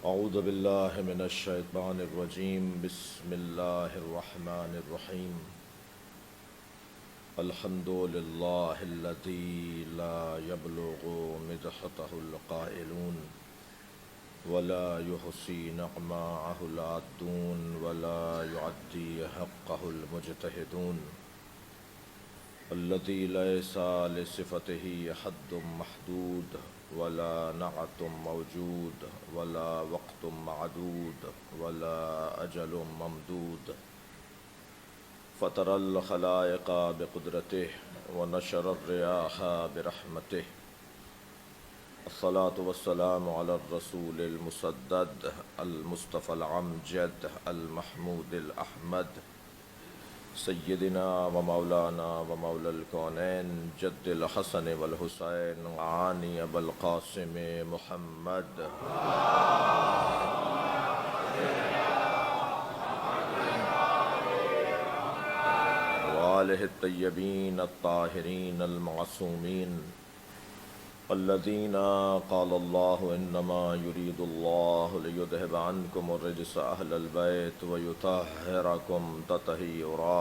اعوذ باللہ من الشیطان الرجیم بسم اللہ الرحمن الرحیم الحمد للہ الذی لا یبلغ مدحتہ القائلون ولا یحصی نعماءہ العادون ولا یعدی حقہ المجتہدون الذی لیس لصفتہ حد محدود ولا نعت موجود ولا وقت معدود ولا اجل ممدود فطر الخلائق بقدرته ونشر الرياح برحمته الصلاة والسلام على الرسول المسدد المصطفى العمجد المحمود الأحمد سیدنا و مولانا و مولا الکونین جد الحسن والحسین عانی ابو القاسم محمد وآلہ الطیبین الطاہرین المعصومین الذین قال اللہ انما یرید اللہ لیذہب عنکم الرجس اہل البیت ویطہرکم تطہیرا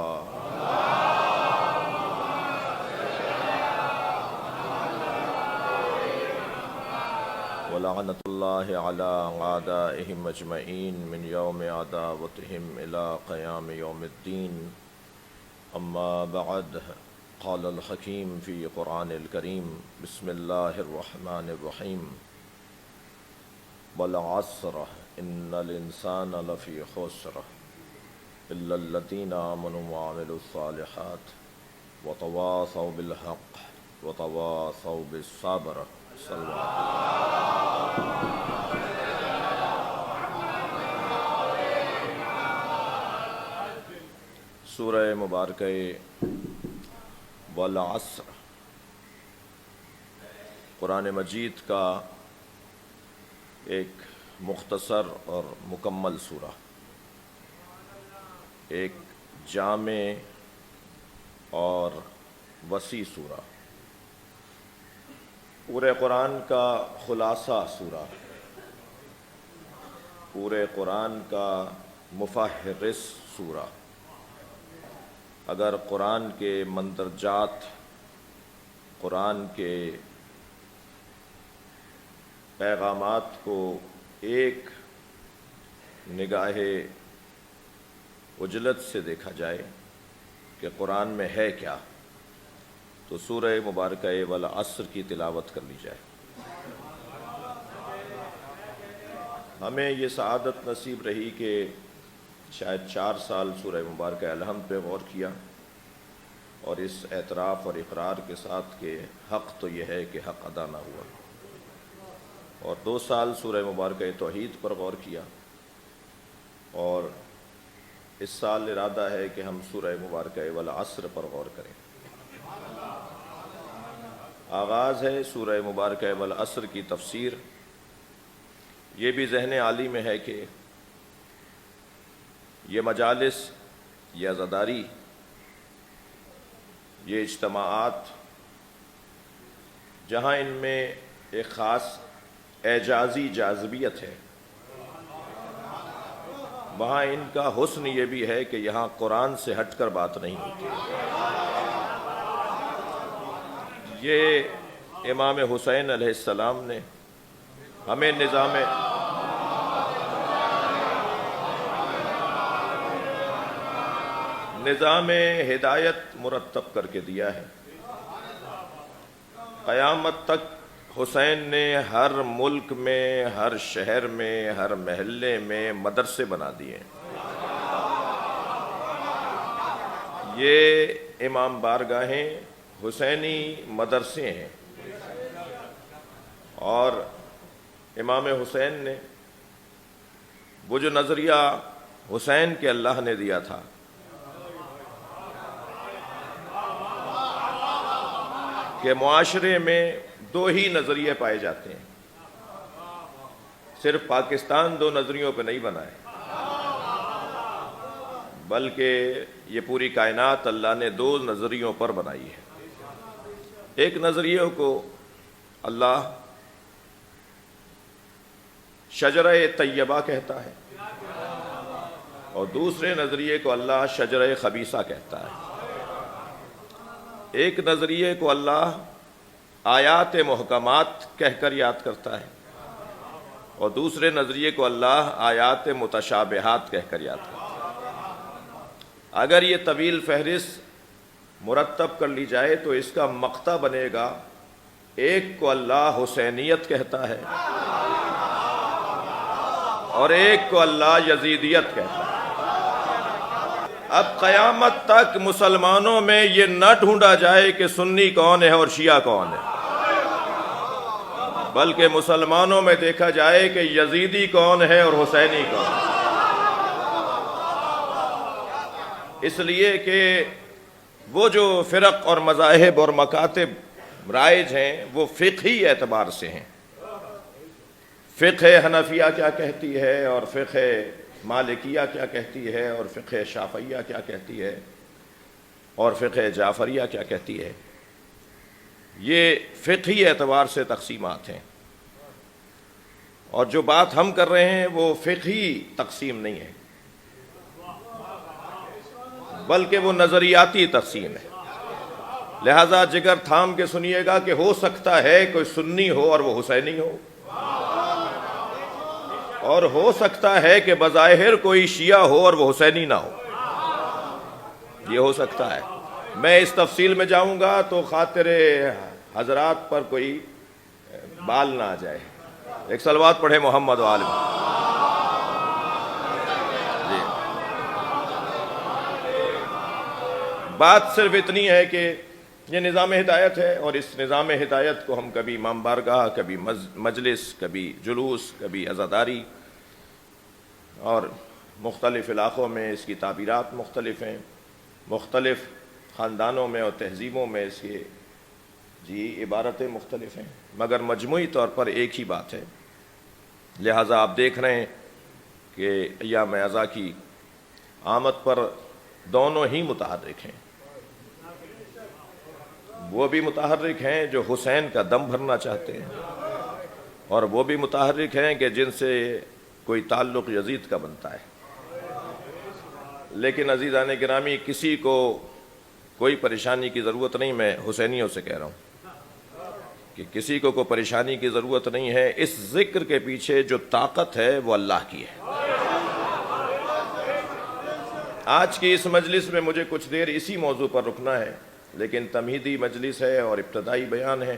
ولعنۃ اللہ علی اعدائہم اجمعین من یوم عداوتہم الی قیام یوم الدین اما بعد قال الحکیم فی قرآن الکریم بسم اللہ الرحمن الرحیم والعصر ان الانسان لفی خسر الا الذین آمنوا وعملوا الصالحات وتواصوا بالحق وتواصوا بالصبر صلی اللہ سورہ مبارکہ والعصر قرآن مجید کا ایک مختصر اور مکمل سورہ، ایک جامع اور وسیع سورہ، پورے قرآن کا خلاصہ سورہ، پورے قرآن کا مفہرس سورہ۔ اگر قرآن کے مندرجات، قرآن کے پیغامات کو ایک نگاہ عجلت سے دیکھا جائے کہ قرآن میں ہے کیا، تو سورہ مبارکہ والعصر کی تلاوت کر لی جائے۔ ہمیں یہ سعادت نصیب رہی کہ شاید 4 سال سورہ مبارکہ الحمد پہ غور کیا، اور اس اعتراف اور اقرار کے ساتھ کہ حق تو یہ ہے کہ حق ادا نہ ہوا، اور 2 سال سورہ مبارکہ توحید پر غور کیا، اور اس سال ارادہ ہے کہ ہم سورہ مبارکہ والعصر پر غور کریں۔ آغاز ہے سورہ مبارکہ والعصر کی تفسیر۔ یہ بھی ذہن عالی میں ہے کہ یہ مجالس، یہ عزاداری، یہ اجتماعات جہاں ان میں ایک خاص اعجازی جاذبیت ہے، وہاں ان کا حسن یہ بھی ہے کہ یہاں قرآن سے ہٹ کر بات نہیں ہوتی۔ یہ امام حسین علیہ السلام نے ہمیں نظام ہدایت مرتب کر کے دیا ہے۔ قیامت تک حسین نے ہر ملک میں، ہر شہر میں، ہر محلے میں مدرسے بنا دیے۔ یہ امام بارگاہیں حسینی مدرسے ہیں، اور امام حسین نے وہ جو نظریہ حسین کے اللہ نے دیا تھا کہ معاشرے میں 2 ہی نظریے پائے جاتے ہیں، صرف پاکستان 2 نظریوں پہ نہیں بنا ہے، بلکہ یہ پوری کائنات اللہ نے 2 نظریوں پر بنائی ہے۔ ایک نظریے کو اللہ شجرہ طیبہ کہتا ہے، اور دوسرے نظریے کو اللہ شجرہ خبیثہ کہتا ہے۔ ایک نظریے کو اللہ آیات محکمات کہہ کر یاد کرتا ہے، اور دوسرے نظریے کو اللہ آیات متشابہات کہہ کر یاد کرتا ہے۔ اگر یہ طویل فہرست مرتب کر لی جائے تو اس کا مقطع بنے گا، ایک کو اللہ حسینیت کہتا ہے اور ایک کو اللہ یزیدیت کہتا ہے۔ اب قیامت تک مسلمانوں میں یہ نہ ڈھونڈا جائے کہ سنی کون ہے اور شیعہ کون ہے، بلکہ مسلمانوں میں دیکھا جائے کہ یزیدی کون ہے اور حسینی کون ہے۔ اس لیے کہ وہ جو فرق اور مذاہب اور مکاتب رائج ہیں وہ فقہی اعتبار سے ہیں۔ فقہ حنفیہ کیا کہتی ہے، اور فقہ مالکیہ کیا کہتی ہے، اور فقہ شافعیہ کیا کہتی ہے، اور فقہ جعفریہ کیا کہتی ہے، یہ فقہی اعتبار سے تقسیمات ہیں۔ اور جو بات ہم کر رہے ہیں وہ فقہی تقسیم نہیں ہے، بلکہ وہ نظریاتی تقسیم ہے۔ لہذا جگر تھام کے سنیے گا کہ ہو سکتا ہے کوئی سنی ہو اور وہ حسینی ہو، اور ہو سکتا ہے کہ بظاہر کوئی شیعہ ہو اور وہ حسینی نہ ہو، یہ ہو سکتا ہے۔ میں اس تفصیل میں جاؤں گا تو خاطر حضرات پر کوئی بال نہ آ جائے۔ ایک صلوات پڑھے محمد وآل محمد۔ جی، بات صرف اتنی ہے کہ یہ نظام ہدایت ہے، اور اس نظام ہدایت کو ہم کبھی امام بارگاہ، کبھی مجلس، کبھی جلوس، کبھی عزاداری، اور مختلف علاقوں میں اس کی تعبیرات مختلف ہیں، مختلف خاندانوں میں اور تہذیبوں میں اس کی عبارتیں مختلف ہیں، مگر مجموعی طور پر ایک ہی بات ہے۔ لہٰذا آپ دیکھ رہے ہیں کہ ایام عزا کی آمد پر دونوں ہی متحرک ہیں۔ وہ بھی متحرک ہیں جو حسین کا دم بھرنا چاہتے ہیں، اور وہ بھی متحرک ہیں کہ جن سے کوئی تعلق یزید کا بنتا ہے۔ لیکن عزیزان گرامی، کسی کو کوئی پریشانی کی ضرورت نہیں، میں حسینیوں سے کہہ رہا ہوں کہ کسی کو کوئی پریشانی کی ضرورت نہیں ہے۔ اس ذکر کے پیچھے جو طاقت ہے وہ اللہ کی ہے۔ آج کی اس مجلس میں مجھے کچھ دیر اسی موضوع پر رکنا ہے، لیکن تمہیدی مجلس ہے اور ابتدائی بیان ہے،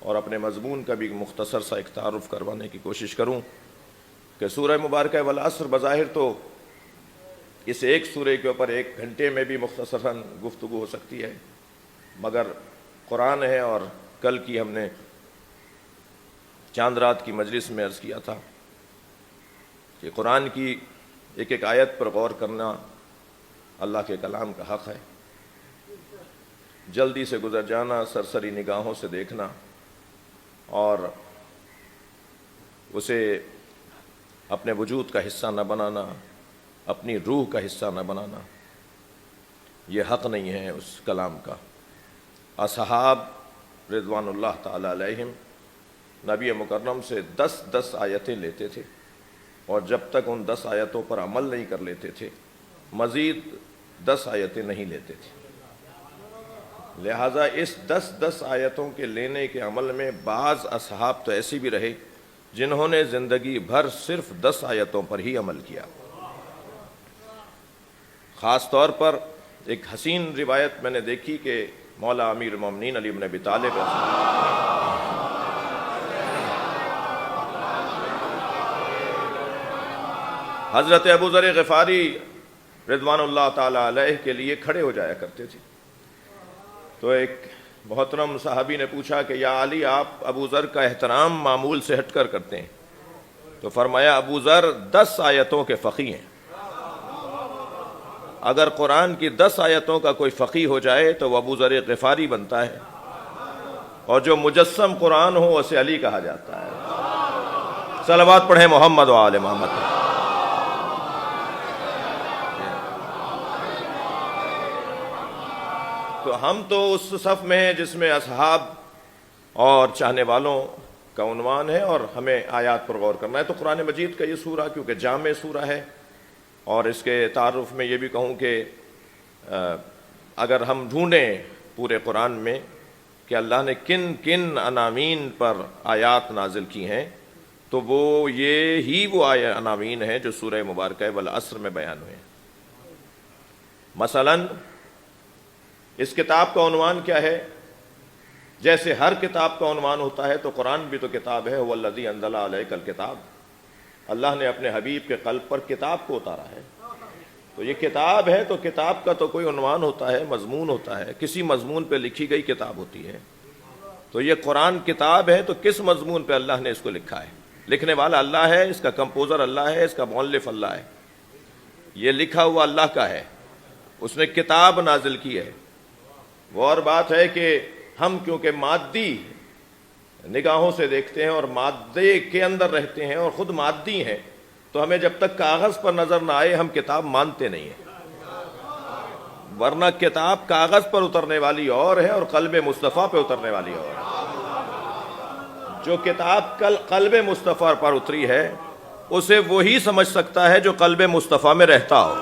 اور اپنے مضمون کا بھی مختصر سا ایک تعارف کروانے کی کوشش کروں کہ سورہ مبارکہ والعصر بظاہر تو اس ایک سورہ کے اوپر 1 گھنٹے میں بھی مختصراً گفتگو ہو سکتی ہے، مگر قرآن ہے، اور کل کی ہم نے چاند رات کی مجلس میں عرض کیا تھا کہ قرآن کی ایک ایک آیت پر غور کرنا اللہ کے کلام کا حق ہے۔ جلدی سے گزر جانا، سرسری نگاہوں سے دیکھنا اور اسے اپنے وجود کا حصہ نہ بنانا، اپنی روح کا حصہ نہ بنانا، یہ حق نہیں ہے اس کلام کا۔ اصحاب رضوان اللہ تعالی علیہم نبی مکرم سے 10 آیتیں لیتے تھے، اور جب تک ان 10 آیتوں پر عمل نہیں کر لیتے تھے مزید 10 آیتیں نہیں لیتے تھے۔ لہٰذا اس 10 آیتوں کے لینے کے عمل میں بعض اصحاب تو ایسی بھی رہے جنہوں نے زندگی بھر صرف 10 آیتوں پر ہی عمل کیا۔ خاص طور پر ایک حسین روایت میں نے دیکھی کہ مولا امیر المومنین علی بن ابی طالب حضرت ابو ذر غفاری رضوان اللہ تعالی علیہ کے لیے کھڑے ہو جایا کرتے تھے۔ تو ایک محترم صحابی نے پوچھا کہ یا علی، آپ ابو ذر کا احترام معمول سے ہٹ کر کرتے ہیں؟ تو فرمایا ابو ذر 10 آیتوں کے فقیہ ہیں، اگر قرآن کی 10 آیتوں کا کوئی فقیہ ہو جائے تو وہ ابو ذر غفاری بنتا ہے، اور جو مجسم قرآن ہو اسے علی کہا جاتا ہے۔ صلوات پڑھیں محمد وآل محمد۔ تو ہم تو اس صف میں ہیں جس میں اصحاب اور چاہنے والوں کا عنوان ہے اور ہمیں آیات پر غور کرنا ہے۔ تو قرآن مجید کا یہ سورہ کیونکہ جامع سورہ ہے، اور اس کے تعارف میں یہ بھی کہوں کہ اگر ہم ڈھونڈیں پورے قرآن میں کہ اللہ نے کن کن عناوین پر آیات نازل کی ہیں، تو وہ عناوین ہیں جو سورہ مبارکہ والعصر میں بیان ہوئے ہیں۔ مثلا اس کتاب کا عنوان کیا ہے؟ جیسے ہر کتاب کا عنوان ہوتا ہے تو قرآن بھی تو کتاب ہے، هو الذی انزل علیک الکتاب، اللہ نے اپنے حبیب کے قلب پر کتاب کو اتارا ہے۔ تو یہ کتاب ہے تو کتاب کا تو کوئی عنوان ہوتا ہے، مضمون ہوتا ہے، کسی مضمون پہ لکھی گئی کتاب ہوتی ہے۔ تو یہ قرآن کتاب ہے تو کس مضمون پہ اللہ نے اس کو لکھا ہے؟ لکھنے والا اللہ ہے، اس کا کمپوزر اللہ ہے، اس کا مؤلف اللہ ہے، یہ لکھا ہوا اللہ کا ہے، اس نے کتاب نازل کی ہے۔ وہ اور بات ہے کہ ہم کیونکہ مادی نگاہوں سے دیکھتے ہیں اور مادے کے اندر رہتے ہیں اور خود مادی ہیں، تو ہمیں جب تک کاغذ پر نظر نہ آئے ہم کتاب مانتے نہیں ہیں، ورنہ کتاب کاغذ پر اترنے والی اور ہے اور قلب مصطفیٰ پہ اترنے والی اور ہے۔ جو کتاب قلب مصطفیٰ پر اتری ہے اسے وہی سمجھ سکتا ہے جو قلب مصطفیٰ میں رہتا ہو۔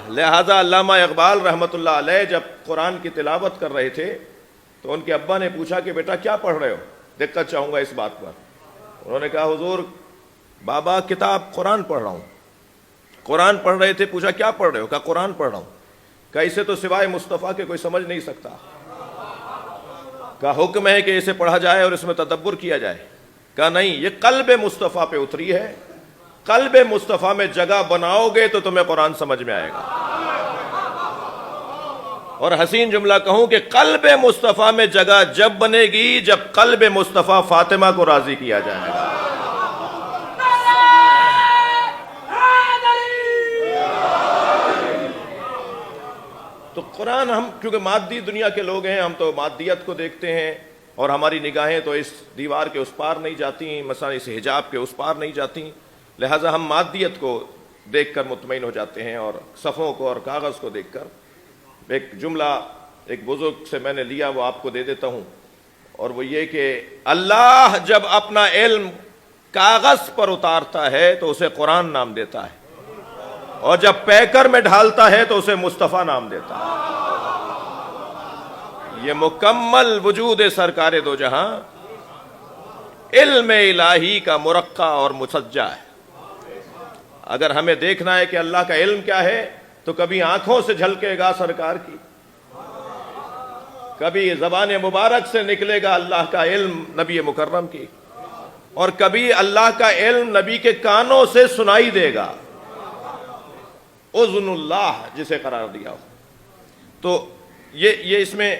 لہذا علامہ اقبال رحمۃ اللہ علیہ جب قرآن کی تلاوت کر رہے تھے تو ان کے ابا نے پوچھا کہ بیٹا کیا پڑھ رہے ہو؟ دقت چاہوں گا اس بات پر۔ انہوں نے کہا حضور بابا کتاب قرآن پڑھ رہا ہوں۔ قرآن پڑھ رہے تھے، پوچھا کیا پڑھ رہے ہو؟ کہا قرآن پڑھ رہا ہوں۔ کہا اسے تو سوائے مصطفیٰ کے کوئی سمجھ نہیں سکتا۔ کہا حکم ہے کہ اسے پڑھا جائے اور اس میں تدبر کیا جائے؟ کہا نہیں، یہ قلب مصطفیٰ پہ اتری ہے، قلب مصطفیٰ میں جگہ بناؤ گے تو تمہیں قرآن سمجھ میں آئے گا۔ اور حسین جملہ کہوں کہ قلب مصطفیٰ میں جگہ جب بنے گی جب قلب مصطفیٰ فاطمہ کو راضی کیا جائے گا۔ تو قرآن، ہم کیونکہ مادی دنیا کے لوگ ہیں، ہم تو مادیت کو دیکھتے ہیں اور ہماری نگاہیں تو اس دیوار کے اس پار نہیں جاتی، مثلا اس حجاب کے اس پار نہیں جاتی، لہٰذا ہم مادیت کو دیکھ کر مطمئن ہو جاتے ہیں اور صفوں کو اور کاغذ کو دیکھ کر۔ ایک جملہ ایک بزرگ سے میں نے لیا، وہ آپ کو دے دیتا ہوں، اور وہ یہ کہ اللہ جب اپنا علم کاغذ پر اتارتا ہے تو اسے قرآن نام دیتا ہے، اور جب پیکر میں ڈھالتا ہے تو اسے مصطفیٰ نام دیتا ہے۔ یہ مکمل وجود سرکار دو جہاں علم الہی کا مرقع اور مسجع ہے۔ اگر ہمیں دیکھنا ہے کہ اللہ کا علم کیا ہے تو کبھی آنکھوں سے جھلکے گا سرکار کی، کبھی زبان مبارک سے نکلے گا اللہ کا علم نبی مکرم کی، اور کبھی اللہ کا علم نبی کے کانوں سے سنائی دے گا، اذن اللہ جسے قرار دیا ہو۔ تو یہ اس میں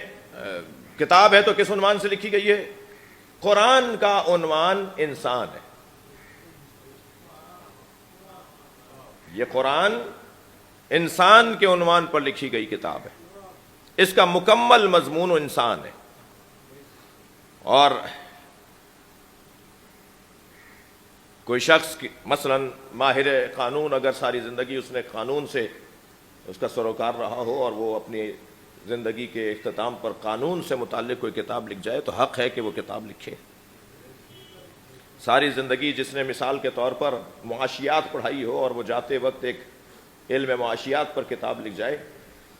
کتاب ہے تو کس عنوان سے لکھی گئی ہے؟ قرآن کا عنوان انسان ہے۔ یہ قرآن انسان کے عنوان پر لکھی گئی کتاب ہے، اس کا مکمل مضمون انسان ہے۔ اور کوئی شخص مثلا ماہر قانون اگر ساری زندگی اس نے قانون سے اس کا سروکار رہا ہو اور وہ اپنی زندگی کے اختتام پر قانون سے متعلق کوئی کتاب لکھ جائے تو حق ہے کہ وہ کتاب لکھے۔ ساری زندگی جس نے مثال کے طور پر معاشیات پڑھائی ہو اور وہ جاتے وقت ایک علم معاشیات پر کتاب لکھ جائے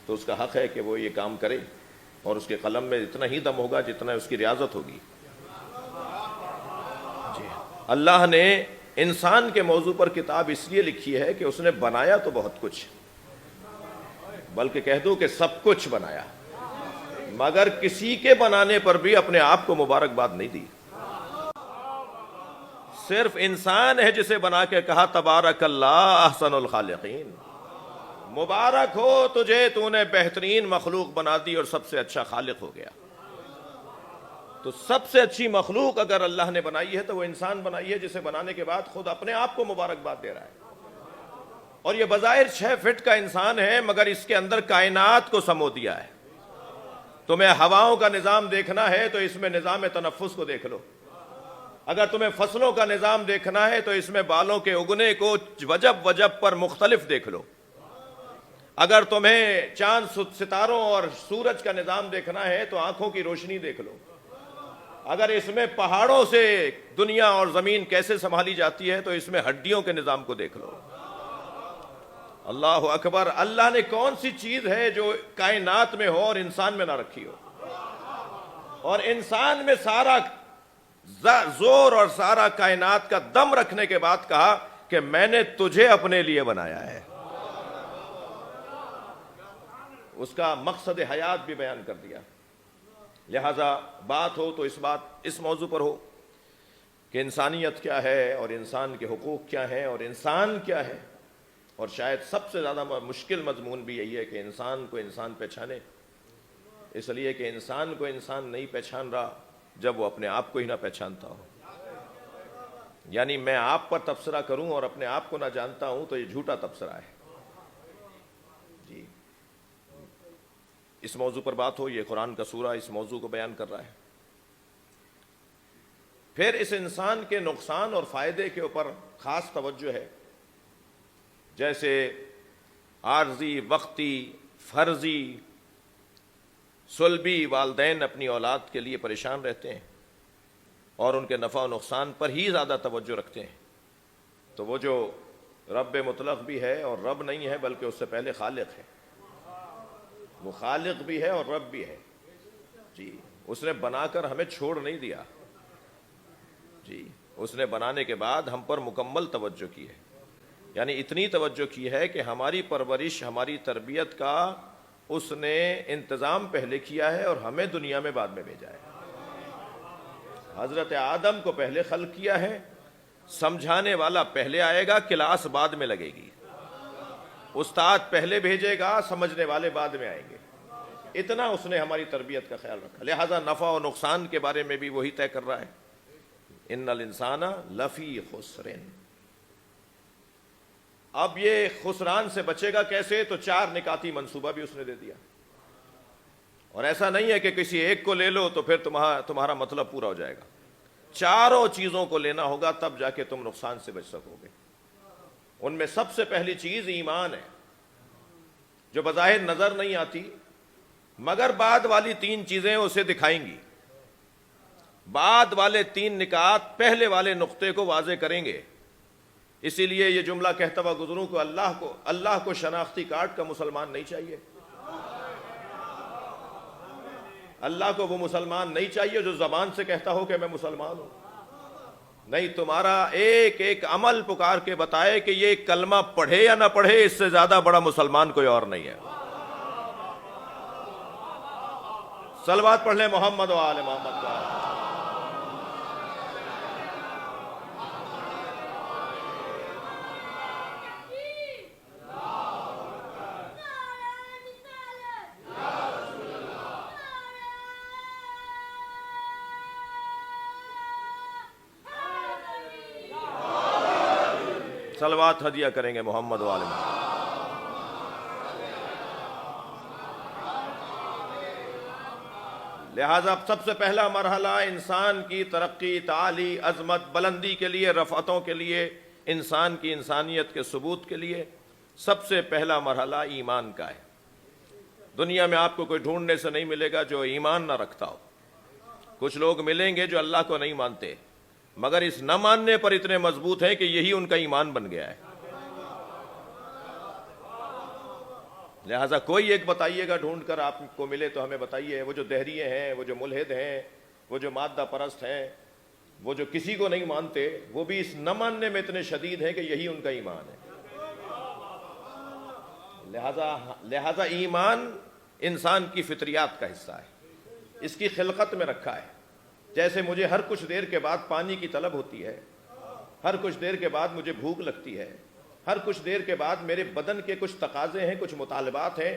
تو اس کا حق ہے کہ وہ یہ کام کرے، اور اس کے قلم میں اتنا ہی دم ہوگا جتنا اس کی ریاضت ہوگی۔ اللہ نے انسان کے موضوع پر کتاب اس لیے لکھی ہے کہ اس نے بنایا تو بہت کچھ، بلکہ کہہ دوں کہ سب کچھ بنایا، مگر کسی کے بنانے پر بھی اپنے آپ کو مبارکباد نہیں دی۔ صرف انسان ہے جسے بنا کے کہا تبارک اللہ احسن الخالقین، مبارک ہو تجھے، تو نے بہترین مخلوق بنا دی اور سب سے اچھا خالق ہو گیا۔ تو سب سے اچھی مخلوق اگر اللہ نے بنائی ہے تو وہ انسان بنائی ہے، جسے بنانے کے بعد خود اپنے آپ کو مبارکباد دے رہا ہے۔ اور یہ بظاہر 6 فٹ کا انسان ہے مگر اس کے اندر کائنات کو سمو دیا ہے۔ تمہیں ہواؤں کا نظام دیکھنا ہے تو اس میں نظام تنفس کو دیکھ لو، اگر تمہیں فصلوں کا نظام دیکھنا ہے تو اس میں بالوں کے اگنے کو وجب وجب پر مختلف دیکھ لو، اگر تمہیں چاند ستاروں اور سورج کا نظام دیکھنا ہے تو آنکھوں کی روشنی دیکھ لو، اگر اس میں پہاڑوں سے دنیا اور زمین کیسے سنبھالی جاتی ہے تو اس میں ہڈیوں کے نظام کو دیکھ لو۔ اللہ اکبر! اللہ نے کون سی چیز ہے جو کائنات میں ہو اور انسان میں نہ رکھی ہو؟ اور انسان میں سارا زور اور سارا کائنات کا دم رکھنے کے بعد کہا کہ میں نے تجھے اپنے لیے بنایا ہے۔ اس کا مقصد حیات بھی بیان کر دیا۔ لہذا بات ہو تو اس موضوع پر ہو کہ انسانیت کیا ہے اور انسان کے حقوق کیا ہیں اور انسان کیا ہے، اور شاید سب سے زیادہ مشکل مضمون بھی یہی ہے کہ انسان کو انسان پہچانے، اس لیے کہ انسان کو انسان نہیں پہچان رہا جب وہ اپنے آپ کو ہی نہ پہچانتا ہو۔ یعنی میں آپ پر تبصرہ کروں اور اپنے آپ کو نہ جانتا ہوں تو یہ جھوٹا تبصرہ ہے۔ جی، اس موضوع پر بات ہو، یہ قرآن کا سورہ اس موضوع کو بیان کر رہا ہے۔ پھر اس انسان کے نقصان اور فائدے کے اوپر خاص توجہ ہے، جیسے عارضی، وقتی، فرضی، صلبی والدین اپنی اولاد کے لیے پریشان رہتے ہیں اور ان کے نفع و نقصان پر ہی زیادہ توجہ رکھتے ہیں، تو وہ جو رب مطلق بھی ہے اور رب نہیں ہے بلکہ اس سے پہلے خالق ہے، وہ خالق بھی ہے اور رب بھی ہے۔ جی، اس نے بنا کر ہمیں چھوڑ نہیں دیا، جی اس نے بنانے کے بعد ہم پر مکمل توجہ کی ہے، یعنی اتنی توجہ کی ہے کہ ہماری پرورش، ہماری تربیت کا اس نے انتظام پہلے کیا ہے اور ہمیں دنیا میں بعد میں بھیجا ہے۔ حضرت آدم کو پہلے خلق کیا ہے، سمجھانے والا پہلے آئے گا، کلاس بعد میں لگے گی، استاد پہلے بھیجے گا، سمجھنے والے بعد میں آئیں گے۔ اتنا اس نے ہماری تربیت کا خیال رکھا، لہذا نفع و نقصان کے بارے میں بھی وہی طے کر رہا ہے۔ ان الانسان لفی خسر۔ اب یہ خسران سے بچے گا کیسے؟ تو 4 نکاتی منصوبہ بھی اس نے دے دیا، اور ایسا نہیں ہے کہ کسی ایک کو لے لو تو پھر تمہارا مطلب پورا ہو جائے گا، چاروں چیزوں کو لینا ہوگا تب جا کے تم نقصان سے بچ سکو گے۔ ان میں سب سے پہلی چیز ایمان ہے، جو بظاہر نظر نہیں آتی مگر بعد والی 3 چیزیں اسے دکھائیں گی۔ بعد والے 3 نکات پہلے والے نقطے کو واضح کریں گے۔ اسی لیے یہ جملہ کہتا ہوا گزروں کو اللہ کو شناختی کارڈ کا مسلمان نہیں چاہیے، اللہ کو وہ مسلمان نہیں چاہیے جو زبان سے کہتا ہو کہ میں مسلمان ہوں، نہیں، تمہارا ایک ایک عمل پکار کے بتائے کہ یہ کلمہ پڑھے یا نہ پڑھے، اس سے زیادہ بڑا مسلمان کوئی اور نہیں ہے۔ صلوات پڑھ لیں محمد و آل محمد کا۔ صلوات ہدیہ کریں گے محمد و آل محمد۔ لہذا سب سے پہلا مرحلہ انسان کی ترقی، تعالی، عظمت، بلندی کے لیے، رفعتوں کے لیے، انسان کی انسانیت کے ثبوت کے لیے سب سے پہلا مرحلہ ایمان کا ہے۔ دنیا میں آپ کو کوئی ڈھونڈنے سے نہیں ملے گا جو ایمان نہ رکھتا ہو۔ کچھ لوگ ملیں گے جو اللہ کو نہیں مانتے مگر اس نہ ماننے پر اتنے مضبوط ہیں کہ یہی ان کا ایمان بن گیا ہے۔ لہٰذا کوئی ایک بتائیے گا ڈھونڈ کر آپ کو ملے تو ہمیں بتائیے، وہ جو دہریے ہیں، وہ جو ملحد ہیں، وہ جو مادہ پرست ہیں، وہ جو کسی کو نہیں مانتے، وہ بھی اس نہ ماننے میں اتنے شدید ہیں کہ یہی ان کا ایمان ہے۔ لہذا ایمان انسان کی فطریات کا حصہ ہے، اس کی خلقت میں رکھا ہے۔ جیسے مجھے ہر کچھ دیر کے بعد پانی کی طلب ہوتی ہے، ہر کچھ دیر کے بعد مجھے بھوک لگتی ہے، ہر کچھ دیر کے بعد میرے بدن کے کچھ تقاضے ہیں، کچھ مطالبات ہیں،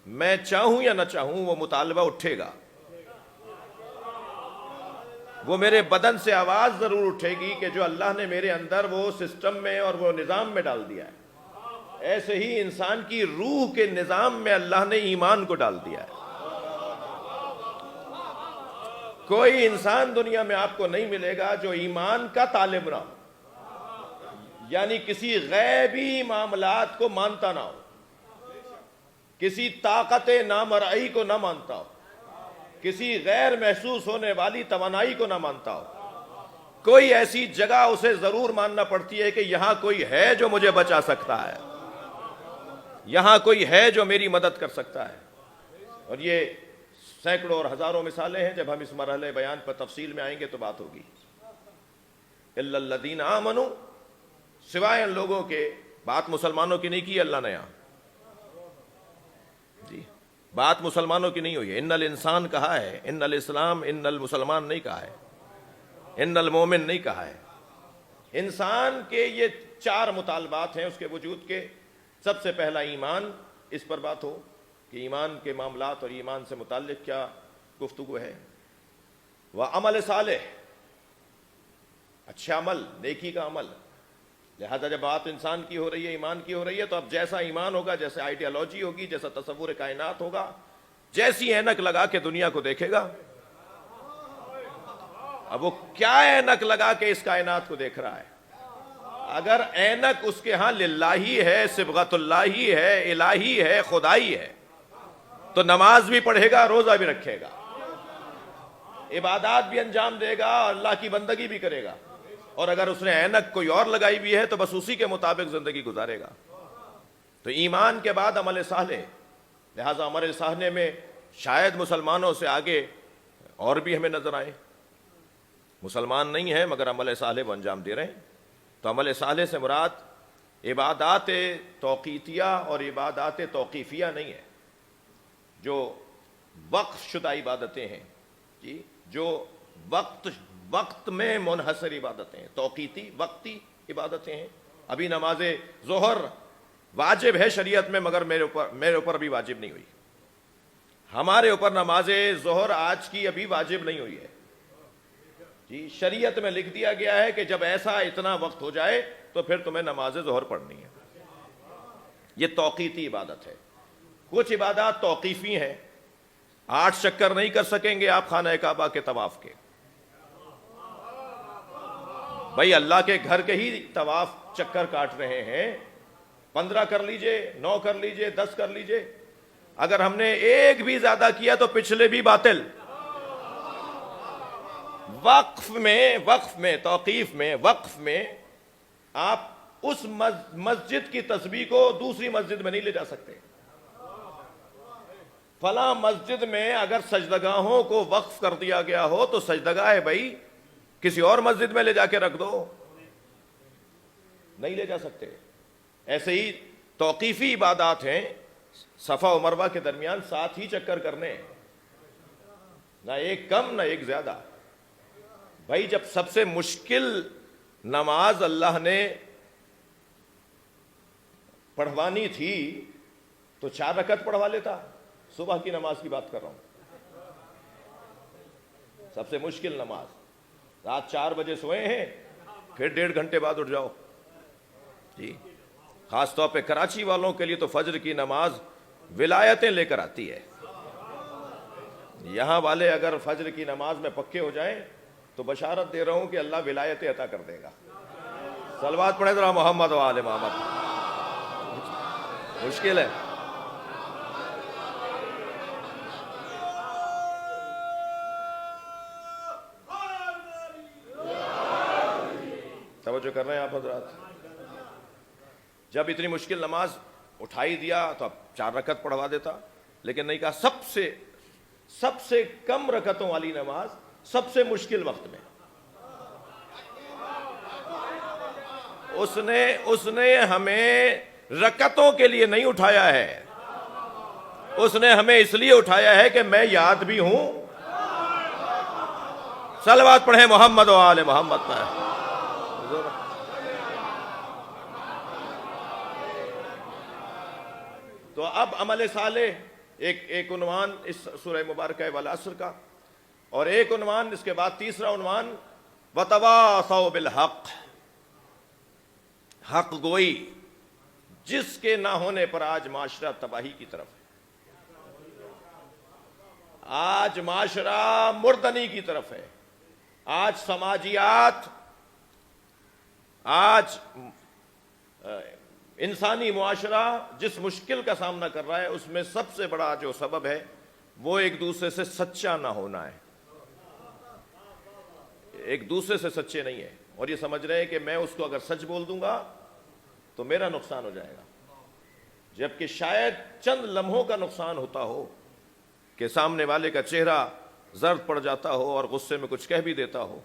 میں چاہوں یا نہ چاہوں وہ مطالبہ اٹھے گا، وہ میرے بدن سے آواز ضرور اٹھے گی کہ جو اللہ نے میرے اندر وہ سسٹم میں اور وہ نظام میں ڈال دیا ہے۔ ایسے ہی انسان کی روح کے نظام میں اللہ نے ایمان کو ڈال دیا ہے۔ کوئی انسان دنیا میں آپ کو نہیں ملے گا جو ایمان کا طالب نہ ہو، یعنی کسی غیبی معاملات کو مانتا نہ ہو، کسی طاقت نامرئی کو نہ مانتا ہو، کسی غیر محسوس ہونے والی توانائی کو نہ مانتا ہو، کوئی ایسی جگہ اسے ضرور ماننا پڑتی ہے کہ یہاں کوئی ہے جو مجھے بچا سکتا ہے، یہاں کوئی ہے جو میری مدد کر سکتا ہے۔ اور یہ سینکڑوں اور ہزاروں مثالیں ہیں، جب ہم اس مرحلے بیان پر تفصیل میں آئیں گے تو بات ہوگی۔ الا الذین آمنوا، سوائے ان لوگوں کے، بات مسلمانوں کی نہیں کی اللہ نے یہاں، جی بات مسلمانوں کی نہیں ہوئی ہے۔ ان الانسان کہا ہے، ان الاسلام، ان المسلمان نہیں کہا ہے، ان المومن نہیں کہا ہے۔ انسان کے یہ چار مطالبات ہیں اس کے وجود کے۔ سب سے پہلا ایمان، اس پر بات ہو کہ ایمان کے معاملات اور ایمان سے متعلق کیا گفتگو ہے۔ وعمل صالح، اچھا عمل، نیکی کا عمل۔ لہذا جب بات انسان کی ہو رہی ہے، ایمان کی ہو رہی ہے، تو اب جیسا ایمان ہوگا، جیسے آئیڈیالوجی ہوگی، جیسا تصور کائنات ہوگا، جیسی اینک لگا کے دنیا کو دیکھے گا۔ اب وہ کیا اینک لگا کے اس کائنات کو دیکھ رہا ہے؟ اگر اینک اس کے ہاں للہی ہے، صبغت اللہی ہے، الہی ہے، خدائی ہے، تو نماز بھی پڑھے گا، روزہ بھی رکھے گا، عبادات بھی انجام دے گا، اللہ کی بندگی بھی کرے گا۔ اور اگر اس نے اینک کوئی اور لگائی بھی ہے تو بس اسی کے مطابق زندگی گزارے گا۔ تو ایمان کے بعد عمل صالح، لہذا عمل صالح میں شاید مسلمانوں سے آگے اور بھی ہمیں نظر آئے، مسلمان نہیں ہیں مگر عمل صالح وہ انجام دے رہے ہیں۔ تو عمل صالح سے مراد عبادات توقیتیہ اور عبادات توقیفیہ نہیں ہے، جو وقف شدہ عبادتیں ہیں، جی جو وقت میں منحصر عبادتیں ہیں، توقیتی وقتی عبادتیں ہیں۔ ابھی نماز ظہر واجب ہے شریعت میں، مگر میرے اوپر ابھی واجب نہیں ہوئی۔ ہمارے اوپر نماز ظہر آج کی ابھی واجب نہیں ہوئی ہے، جی شریعت میں لکھ دیا گیا ہے کہ جب ایسا اتنا وقت ہو جائے تو پھر تمہیں نماز ظہر پڑھنی ہے۔ یہ توقیتی عبادت ہے۔ کچھ عبادات توقیفی ہیں، 8 چکر نہیں کر سکیں گے آپ خانہ کعبہ کے طواف کے، بھائی اللہ کے گھر کے ہی طواف چکر کاٹ رہے ہیں، 15 کر لیجئے، 9 کر لیجئے، 10 کر لیجئے۔ اگر ہم نے ایک بھی زیادہ کیا تو پچھلے بھی باطل۔ وقف میں توقیف میں وقف میں آپ اس مسجد کی تسبیح کو دوسری مسجد میں نہیں لے جا سکتے۔ فلاں مسجد میں اگر سجدگاہوں کو وقف کر دیا گیا ہو تو سجدگاہ ہے بھائی، کسی اور مسجد میں لے جا کے رکھ دو، نہیں لے جا سکتے۔ ایسے ہی توقیفی عبادات ہیں، صفا و مروہ کے درمیان 7 ہی چکر کرنے، نہ ایک کم نہ ایک زیادہ۔ بھائی جب سب سے مشکل نماز اللہ نے پڑھوانی تھی تو 4 رکعت پڑھوا لیتا۔ صبح کی نماز کی بات کر رہا ہوں، سب سے مشکل نماز، رات 4 بجے سوئے ہیں، پھر 1.5 گھنٹے بعد اٹھ جاؤ، جی خاص طور پہ کراچی والوں کے لیے تو فجر کی نماز ولایتیں لے کر آتی ہے۔ یہاں والے اگر فجر کی نماز میں پکے ہو جائیں تو بشارت دے رہا ہوں کہ اللہ ولایتیں عطا کر دے گا۔ صلوات پڑھیں ذرا محمد و آل محمد۔ مشکل ہے، توجہ کر رہے ہیں آپ حضرات؟ جب اتنی مشکل نماز اٹھائی دیا تو اب 4 رکعت پڑھوا دیتا، لیکن نہیں کہا سب سے کم رکعتوں والی نماز سب سے مشکل وقت میں۔ اس نے ہمیں رکعتوں کے لیے نہیں اٹھایا ہے، اس نے ہمیں اس لیے اٹھایا ہے کہ میں یاد بھی ہوں۔ صلوات پڑھیں محمد و آل محمد پر۔ تو اب عمل صالح ایک عنوان اس سورہ مبارکہ والعصر کا، اور ایک عنوان اس کے بعد تیسرا عنوان وتواصوا بالحق، حق گوئی، جس کے نہ ہونے پر آج معاشرہ تباہی کی طرف ہے، آج معاشرہ مردنی کی طرف ہے، آج سماجیات، آج انسانی معاشرہ جس مشکل کا سامنا کر رہا ہے، اس میں سب سے بڑا جو سبب ہے وہ ایک دوسرے سے سچا نہ ہونا ہے، ایک دوسرے سے سچے نہیں ہیں، اور یہ سمجھ رہے ہیں کہ میں اس کو اگر سچ بول دوں گا تو میرا نقصان ہو جائے گا، جبکہ شاید چند لمحوں کا نقصان ہوتا ہو کہ سامنے والے کا چہرہ زرد پڑ جاتا ہو اور غصے میں کچھ کہہ بھی دیتا ہو،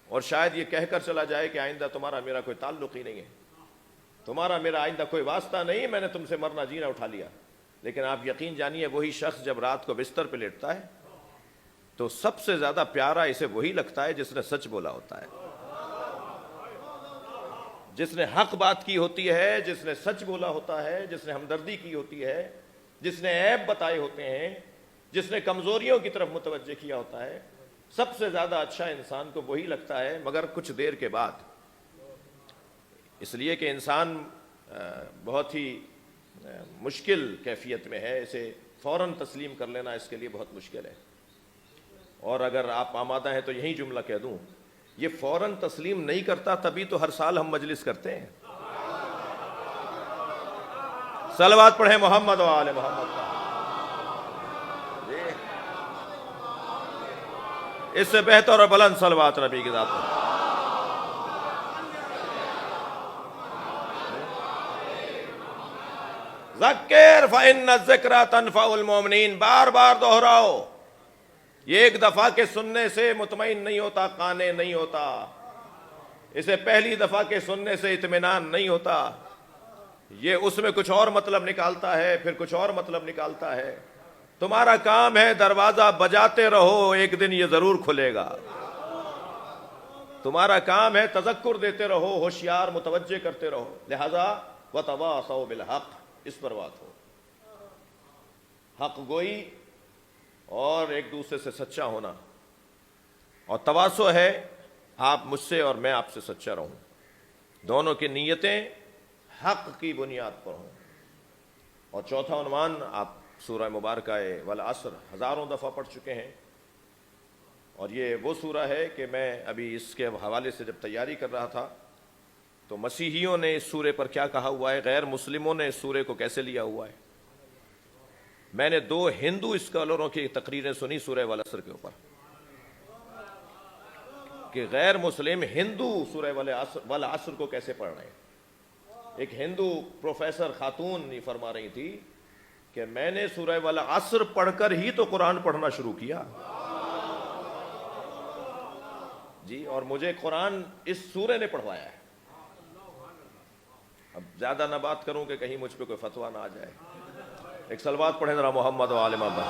اور شاید یہ کہہ کر چلا جائے کہ آئندہ تمہارا میرا کوئی تعلق ہی نہیں ہے، تمہارا میرا آئندہ کوئی واسطہ نہیں، میں نے تم سے مرنا جینا اٹھا لیا۔ لیکن آپ یقین جانیے وہی شخص جب رات کو بستر پہ لیٹتا ہے تو سب سے زیادہ پیارا اسے وہی لگتا ہے جس نے سچ بولا ہوتا ہے، جس نے حق بات کی ہوتی ہے، جس نے سچ بولا ہوتا ہے، جس نے ہمدردی کی ہوتی ہے، جس نے عیب بتائے ہوتے ہیں، جس نے کمزوریوں کی طرف متوجہ کیا ہوتا ہے، سب سے زیادہ اچھا انسان کو وہی لگتا ہے، مگر کچھ دیر کے بعد، اس لیے کہ انسان بہت ہی مشکل کیفیت میں ہے، اسے فوراً تسلیم کر لینا اس کے لیے بہت مشکل ہے، اور اگر آپ آمادہ ہیں تو یہی جملہ کہہ دوں، یہ فوراً تسلیم نہیں کرتا، تبھی تو ہر سال ہم مجلس کرتے ہیں۔ صلوات پڑھیں محمد و آل محمد کا، اس سے بہتر اور بلند صلوات نبی کی ذات پر۔ ذکر فإن الذکر تنفع المؤمنین، بار بار دہراؤ، یہ ایک دفعہ کے سننے سے مطمئن نہیں ہوتا، قانع نہیں ہوتا، اسے پہلی دفعہ کے سننے سے اطمینان نہیں ہوتا، یہ اس میں کچھ اور مطلب نکالتا ہے، پھر کچھ اور مطلب نکالتا ہے۔ تمہارا کام ہے دروازہ بجاتے رہو، ایک دن یہ ضرور کھلے گا۔ تمہارا کام ہے تذکر دیتے رہو، ہوشیار متوجہ کرتے رہو، لہذا وتواصوا بالحق، اس پر بات ہو، حق گوئی اور ایک دوسرے سے سچا ہونا، اور تواصو ہے آپ مجھ سے اور میں آپ سے سچا رہوں، دونوں کی نیتیں حق کی بنیاد پر ہوں۔ اور چوتھا عنوان آپ سورہ مبارکہ والعصر ہزاروں دفعہ پڑھ چکے ہیں، اور یہ وہ سورہ ہے کہ میں ابھی اس کے حوالے سے جب تیاری کر رہا تھا تو مسیحیوں نے اس سورے پر کیا کہا ہوا ہے، غیر مسلموں نے اس سورے کو کیسے لیا ہوا ہے۔ میں نے 2 ہندو اسکالروں کی تقریریں سنی سورہ والعصر کے اوپر، کہ غیر مسلم ہندو سورہ والعصر کو کیسے پڑھ رہے ہیں۔ ایک ہندو پروفیسر خاتون یہ فرما رہی تھی کہ میں نے سورہ والعصر پڑھ کر ہی تو قرآن پڑھنا شروع کیا جی، اور مجھے قرآن اس سورے نے پڑھوایا ہے۔ اب زیادہ نہ بات کروں کہ کہیں مجھ پہ کوئی فتویٰ نہ آ جائے۔ ایک صلوات پڑھیں ذرا محمد و آل محمد۔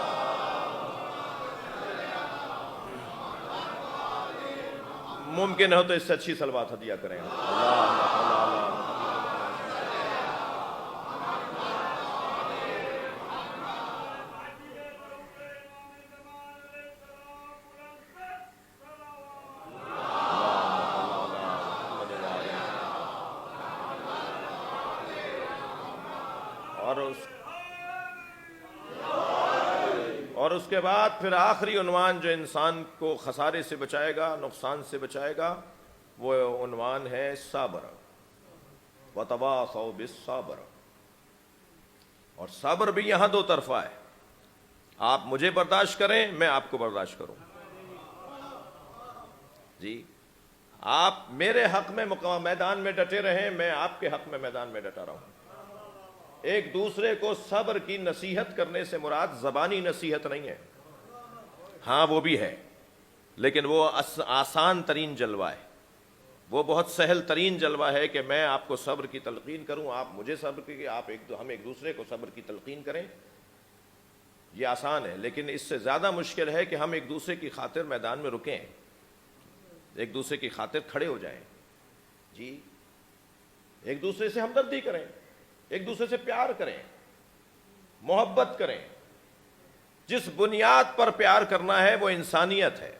ممکن ہو تو اس سے اچھی صلوات ہدیہ کریں۔ اور اس کے بعد پھر آخری عنوان جو انسان کو خسارے سے بچائے گا، نقصان سے بچائے گا، وہ عنوان ہے صبر، وتواصوا بالصبر۔ اور صبر بھی یہاں 2 طرفہ ہے، آپ مجھے برداشت کریں، میں آپ کو برداشت کروں جی، آپ میرے حق میں میدان میں ڈٹے رہیں، میں آپ کے حق میں میدان میں ڈٹا رہوں۔ ایک دوسرے کو صبر کی نصیحت کرنے سے مراد زبانی نصیحت نہیں ہے، ہاں وہ بھی ہے، لیکن وہ آسان ترین جلوہ ہے، وہ بہت سہل ترین جلوہ ہے کہ میں آپ کو صبر کی تلقین کروں، آپ مجھے صبر کی، ہم ایک دوسرے کو صبر کی تلقین کریں، یہ آسان ہے۔ لیکن اس سے زیادہ مشکل ہے کہ ہم ایک دوسرے کی خاطر میدان میں رکیں، ایک دوسرے کی خاطر کھڑے ہو جائیں جی، ایک دوسرے سے ہمدردی کریں، ایک دوسرے سے پیار کریں، محبت کریں۔ جس بنیاد پر پیار کرنا ہے وہ انسانیت ہے،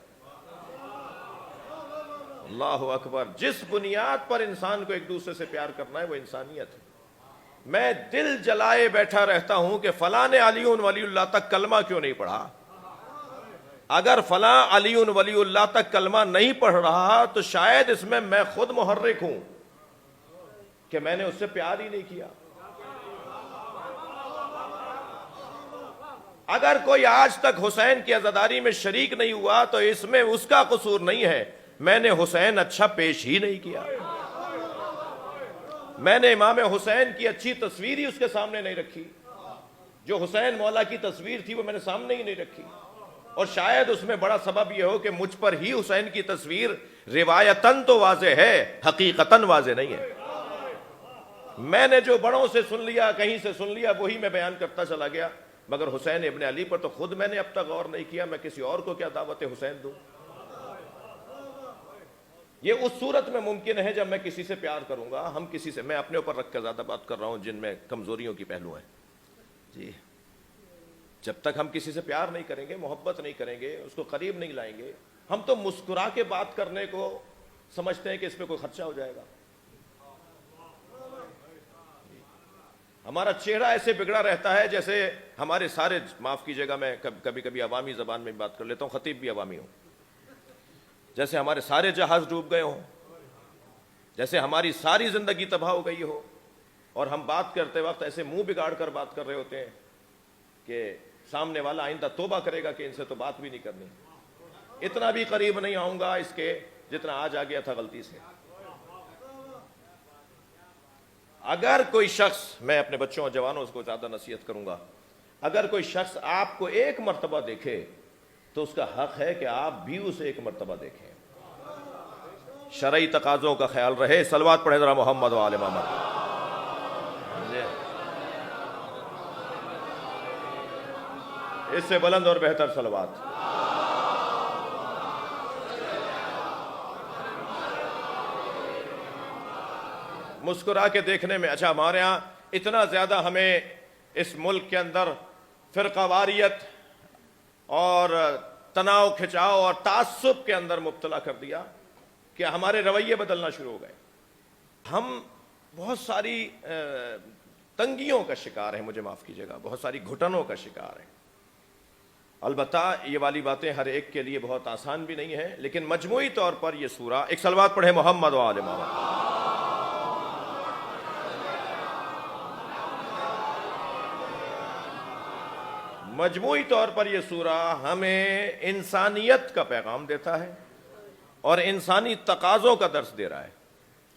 اللہ اکبر، جس بنیاد پر انسان کو ایک دوسرے سے پیار کرنا ہے وہ انسانیت ہے۔ میں دل جلائے بیٹھا رہتا ہوں کہ فلاں نے علی ولی اللہ تک کلمہ کیوں نہیں پڑھا، اگر فلاں علی ولی اللہ تک کلمہ نہیں پڑھ رہا تو شاید اس میں خود محرک ہوں کہ میں نے اس سے پیار ہی نہیں کیا۔ اگر کوئی آج تک حسین کی عزاداری میں شریک نہیں ہوا تو اس میں اس کا قصور نہیں ہے، میں نے حسین اچھا پیش ہی نہیں کیا، میں نے امام حسین کی اچھی تصویر ہی اس کے سامنے نہیں رکھی، جو حسین مولا کی تصویر تھی وہ میں نے سامنے ہی نہیں رکھی، اور شاید اس میں بڑا سبب یہ ہو کہ مجھ پر ہی حسین کی تصویر روایتاً تو واضح ہے، حقیقتاً واضح نہیں ہے۔ میں نے جو بڑوں سے سن لیا، کہیں سے سن لیا، وہی میں بیان کرتا چلا گیا، مگر حسین ابن علی پر تو خود میں نے اب تک غور نہیں کیا، میں کسی اور کو کیا دعوت حسین دوں؟ یہ اس صورت میں ممکن ہے جب میں کسی سے پیار کروں گا، ہم کسی سے، میں اپنے اوپر رکھ کر زیادہ بات کر رہا ہوں جن میں کمزوریوں کی پہلو ہیں جی، جب تک ہم کسی سے پیار نہیں کریں گے، محبت نہیں کریں گے، اس کو قریب نہیں لائیں گے، ہم تو مسکرا کے بات کرنے کو سمجھتے ہیں کہ اس پہ کوئی خرچہ ہو جائے گا، ہمارا چہرہ ایسے بگڑا رہتا ہے جیسے ہمارے سارے، معاف کیجیے گا میں کبھی کبھی عوامی زبان میں بات کر لیتا ہوں، خطیب بھی عوامی ہوں، جیسے ہمارے سارے جہاز ڈوب گئے ہوں، جیسے ہماری ساری زندگی تباہ ہو گئی ہو، اور ہم بات کرتے وقت ایسے منہ بگاڑ کر بات کر رہے ہوتے ہیں کہ سامنے والا آئندہ توبہ کرے گا کہ ان سے تو بات بھی نہیں کرنی، اتنا بھی قریب نہیں آؤں گا اس کے جتنا آج آ گیا تھا غلطی سے۔ اگر کوئی شخص، میں اپنے بچوں اور جوانوں کو زیادہ نصیحت کروں گا، اگر کوئی شخص آپ کو ایک مرتبہ دیکھے تو اس کا حق ہے کہ آپ بھی اسے ایک مرتبہ دیکھیں، شرعی تقاضوں کا خیال رہے۔ صلوات پڑھیں ذرا محمد و آل محمد۔ اس سے بلند اور بہتر صلوات۔ مسکرا کے دیکھنے میں، اچھا ہمارے ہاں اتنا زیادہ ہمیں اس ملک کے اندر فرقہ واریت اور تناؤ کھچاؤ اور تعصب کے اندر مبتلا کر دیا کہ ہمارے رویے بدلنا شروع ہو گئے، ہم بہت ساری تنگیوں کا شکار ہیں، مجھے معاف کیجیے گا، بہت ساری گھٹنوں کا شکار ہیں۔ البتہ یہ والی باتیں ہر ایک کے لیے بہت آسان بھی نہیں ہیں، لیکن مجموعی طور پر یہ سورہ، ایک صلوات پڑھے محمد و آل محمد۔ مجموعی طور پر یہ سورہ ہمیں انسانیت کا پیغام دیتا ہے اور انسانی تقاضوں کا درس دے رہا ہے،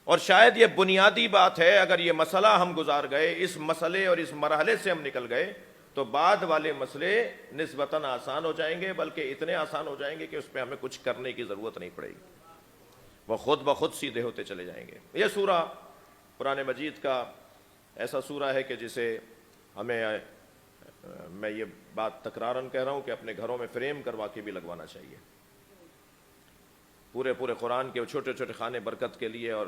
اور شاید یہ بنیادی بات ہے، اگر یہ مسئلہ ہم گزار گئے، اس مسئلے اور اس مرحلے سے ہم نکل گئے تو بعد والے مسئلے نسبتاً آسان ہو جائیں گے، بلکہ اتنے آسان ہو جائیں گے کہ اس پہ ہمیں کچھ کرنے کی ضرورت نہیں پڑے گی، وہ خود بخود سیدھے ہوتے چلے جائیں گے۔ یہ سورہ قرآن مجید کا ایسا سورہ ہے کہ جسے ہمیں، میں یہ بات تکرارن کہہ رہا ہوں کہ اپنے گھروں میں فریم کروا کے بھی لگوانا چاہیے، پورے قرآن کے چھوٹے چھوٹے خانے برکت کے لیے، اور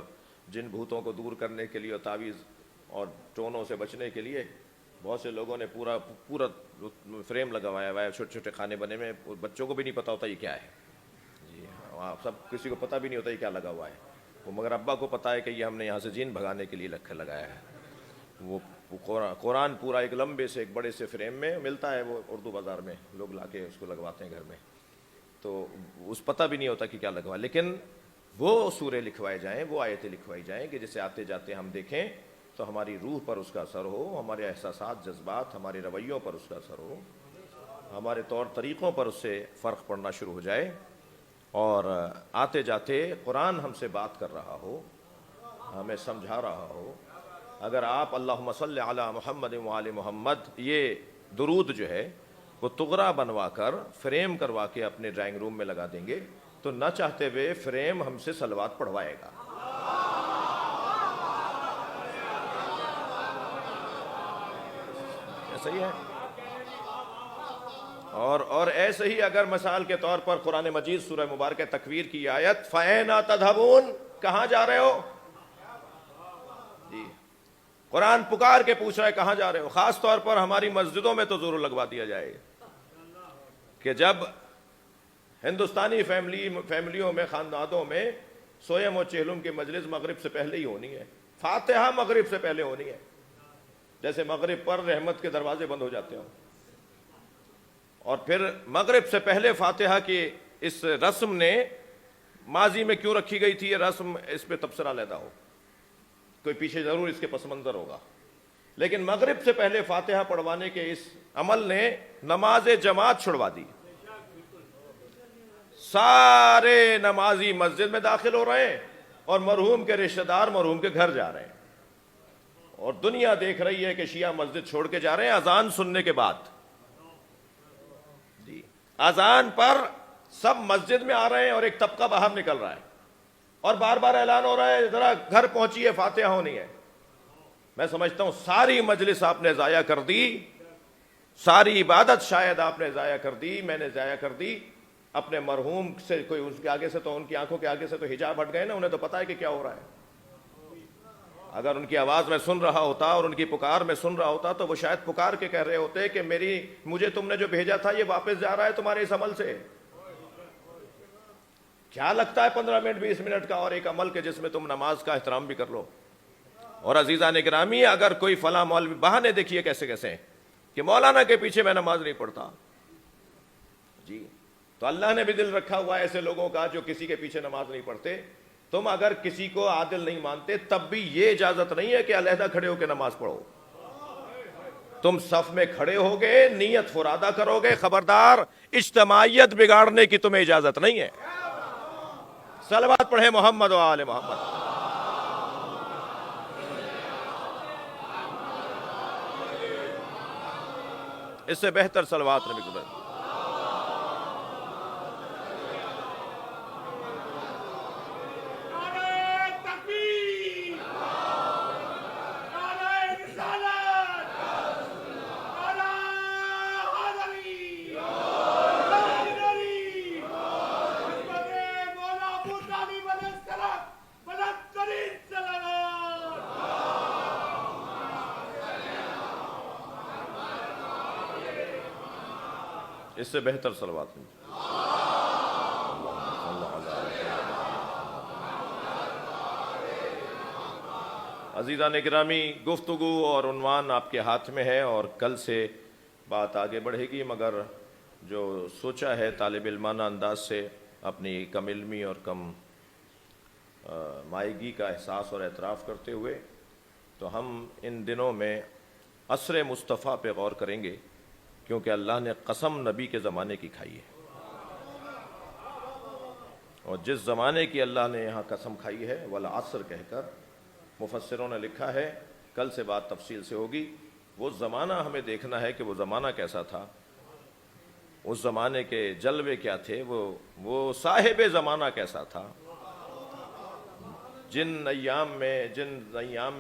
جن بھوتوں کو دور کرنے کے لیے، اور تعویذ اور ٹونوں سے بچنے کے لیے بہت سے لوگوں نے پورا فریم لگوایا ہوا ہے، چھوٹے چھوٹے خانے بنے میں، بچوں کو بھی نہیں پتا ہوتا یہ کیا ہے، جی آپ سب، کسی کو پتہ بھی نہیں ہوتا یہ کیا لگا ہوا ہے، وہ مگر ابا کو پتا ہے کہ یہ ہم نے یہاں سے جین بھگانے کے لیے لگایا ہے۔ وہ قرآن پورا ایک لمبے سے، ایک بڑے سے فریم میں ملتا ہے، وہ اردو بازار میں لوگ لا کے اس کو لگواتے ہیں گھر میں، تو اس پتہ بھی نہیں ہوتا کہ کیا لگوا، لیکن وہ سورے لکھوائے جائیں، وہ آیتیں لکھوائی جائیں کہ جسے آتے جاتے ہم دیکھیں تو ہماری روح پر اس کا اثر ہو، ہمارے احساسات، جذبات، ہمارے رویوں پر اس کا اثر ہو، ہمارے طور طریقوں پر اس سے فرق پڑنا شروع ہو جائے، اور آتے جاتے قرآن ہم سے بات کر رہا ہو، ہمیں سمجھا رہا ہو۔ اگر آپ اللہم صلی علی محمد و آل محمد یہ درود جو ہے وہ تغرا بنوا کر، فریم کروا کے اپنے ڈرائنگ روم میں لگا دیں گے تو نہ چاہتے ہوئے فریم ہم سے صلوات پڑھوائے گا۔ ایسا ہی ہے، اور ایسے ہی اگر مثال کے طور پر قرآن مجید سورہ مبارکہ تکویر کی آیت فَأَيْنَ تَذْهَبُونَ، کہاں جا رہے ہو؟ جی قرآن پکار کے پوچھ رہا ہے کہاں جا رہے ہو؟ خاص طور پر ہماری مسجدوں میں تو ضرور لگوا دیا جائے کہ جب ہندوستانی فیملیوں میں، خاندانوں میں سویم و چہلم کی مجلس مغرب سے پہلے ہی ہونی ہے، فاتحہ مغرب سے پہلے ہونی ہے، جیسے مغرب پر رحمت کے دروازے بند ہو جاتے ہوں، اور پھر مغرب سے پہلے فاتحہ کی اس رسم نے ماضی میں کیوں رکھی گئی تھی، یہ رسم، اس پہ تبصرہ لیتا ہو، کوئی پیچھے ضرور اس کے پس منظر ہوگا، لیکن مغرب سے پہلے فاتحہ پڑھوانے کے اس عمل نے نماز جماعت چھڑوا دی. سارے نمازی مسجد میں داخل ہو رہے ہیں اور مرحوم کے رشتہ دار مرحوم کے گھر جا رہے ہیں, اور دنیا دیکھ رہی ہے کہ شیعہ مسجد چھوڑ کے جا رہے ہیں اذان سننے کے بعد. جی, اذان پر سب مسجد میں آ رہے ہیں اور ایک طبقہ باہر نکل رہا ہے اور بار بار اعلان ہو رہا ہے ذرا گھر پہنچیے فاتحہ ہونی ہے. میں سمجھتا ہوں ساری مجلس آپ نے ضائع کر دی, ساری عبادت شاید آپ نے ضائع کر دی, میں نے ضائع کر دی. اپنے مرحوم سے کوئی اس کے آگے سے تو ان کی آنکھوں کے آگے سے تو حجاب ہٹ گئے نا, انہیں تو پتا ہے کہ کیا ہو رہا ہے. اگر ان کی آواز میں سن رہا ہوتا اور ان کی پکار میں سن رہا ہوتا تو وہ شاید پکار کے کہہ رہے ہوتے کہ مجھے تم نے جو بھیجا تھا یہ واپس جا رہا ہے تمہارے اس عمل سے. کیا لگتا ہے 15 منٹ 20 منٹ کا اور ایک عمل کے جس میں تم نماز کا احترام بھی کر لو. اور عزیزان گرامی, اگر کوئی فلاں مولوی بہانے دیکھیے کیسے کیسے کہ مولانا کے پیچھے میں نماز نہیں پڑھتا, جی تو اللہ نے بھی دل رکھا ہوا ہے ایسے لوگوں کا جو کسی کے پیچھے نماز نہیں پڑھتے. تم اگر کسی کو عادل نہیں مانتے تب بھی یہ اجازت نہیں ہے کہ علیحدہ کھڑے ہو کے نماز پڑھو. تم صف میں کھڑے ہوگے, نیت فرادہ کرو گے, خبردار اجتماعیت بگاڑنے کی تمہیں اجازت نہیں ہے. صلوات پڑھیں محمد و آل محمد. اس سے بہتر صلوات نبی گزر. اس سے بہتر صلوات نہیں. عزیزان گرامی, گفتگو اور عنوان آپ کے ہاتھ میں ہے اور کل سے بات آگے بڑھے گی, مگر جو سوچا ہے طالب علمانہ انداز سے اپنی کم علمی اور کم مائیگی کا احساس اور اعتراف کرتے ہوئے, تو ہم ان دنوں میں عصر مصطفیٰ پہ غور کریں گے, کیونکہ اللہ نے قسم نبی کے زمانے کی کھائی ہے. اور جس زمانے کی اللہ نے یہاں قسم کھائی ہے والعصر کہہ کر, مفسروں نے لکھا ہے, کل سے بات تفصیل سے ہوگی, وہ زمانہ ہمیں دیکھنا ہے کہ وہ زمانہ کیسا تھا, اس زمانے کے جلوے کیا تھے, وہ صاحب زمانہ کیسا تھا. جن ایام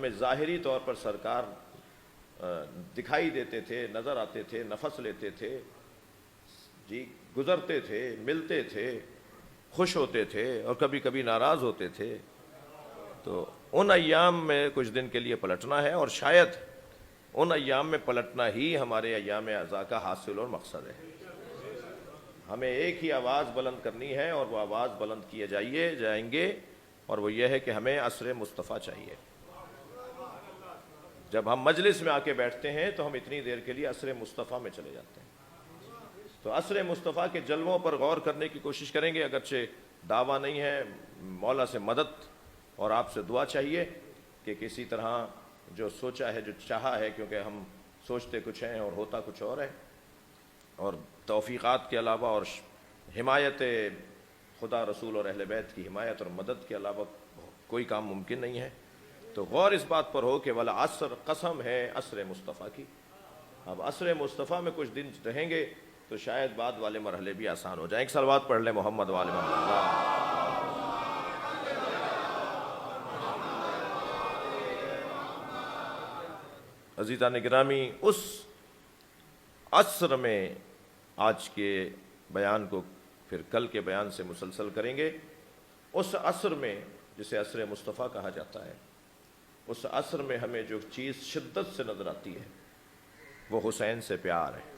میں ظاہری طور پر سرکار دکھائی دیتے تھے, نظر آتے تھے, نفس لیتے تھے, جی گزرتے تھے, ملتے تھے, خوش ہوتے تھے اور کبھی کبھی ناراض ہوتے تھے, تو ان ایام میں کچھ دن کے لیے پلٹنا ہے, اور شاید ان ایام میں پلٹنا ہی ہمارے ایام اعزاء کا حاصل اور مقصد ہے. ہمیں ایک ہی آواز بلند کرنی ہے اور وہ آواز بلند کیے جائیں گے, اور وہ یہ ہے کہ ہمیں عصر مصطفیٰ چاہیے. جب ہم مجلس میں آ کے بیٹھتے ہیں تو ہم اتنی دیر کے لیے عصر مصطفیٰ میں چلے جاتے ہیں. تو عصر مصطفیٰ کے جلووں پر غور کرنے کی کوشش کریں گے, اگرچہ دعویٰ نہیں ہے, مولا سے مدد اور آپ سے دعا چاہیے کہ کسی طرح جو سوچا ہے, جو چاہا ہے, کیونکہ ہم سوچتے کچھ ہیں اور ہوتا کچھ اور ہے, اور توفیقات کے علاوہ اور حمایت خدا رسول اور اہل بیت کی حمایت اور مدد کے علاوہ کوئی کام ممکن نہیں ہے. تو غور اس بات پر ہو کہ والعصر قسم ہے عصر مصطفیٰ کی. اب عصر مصطفیٰ میں کچھ دن رہیں گے تو شاید بعد والے مرحلے بھی آسان ہو جائیں. ایک صلوات پڑھ لیں محمد و آل محمد. عزیزان گرامی, اس عصر میں آج کے بیان کو پھر کل کے بیان سے مسلسل کریں گے. اس عصر میں جسے عصر مصطفیٰ کہا جاتا ہے, اس عصر میں ہمیں جو چیز شدت سے نظر آتی ہے وہ حسین سے پیار ہے,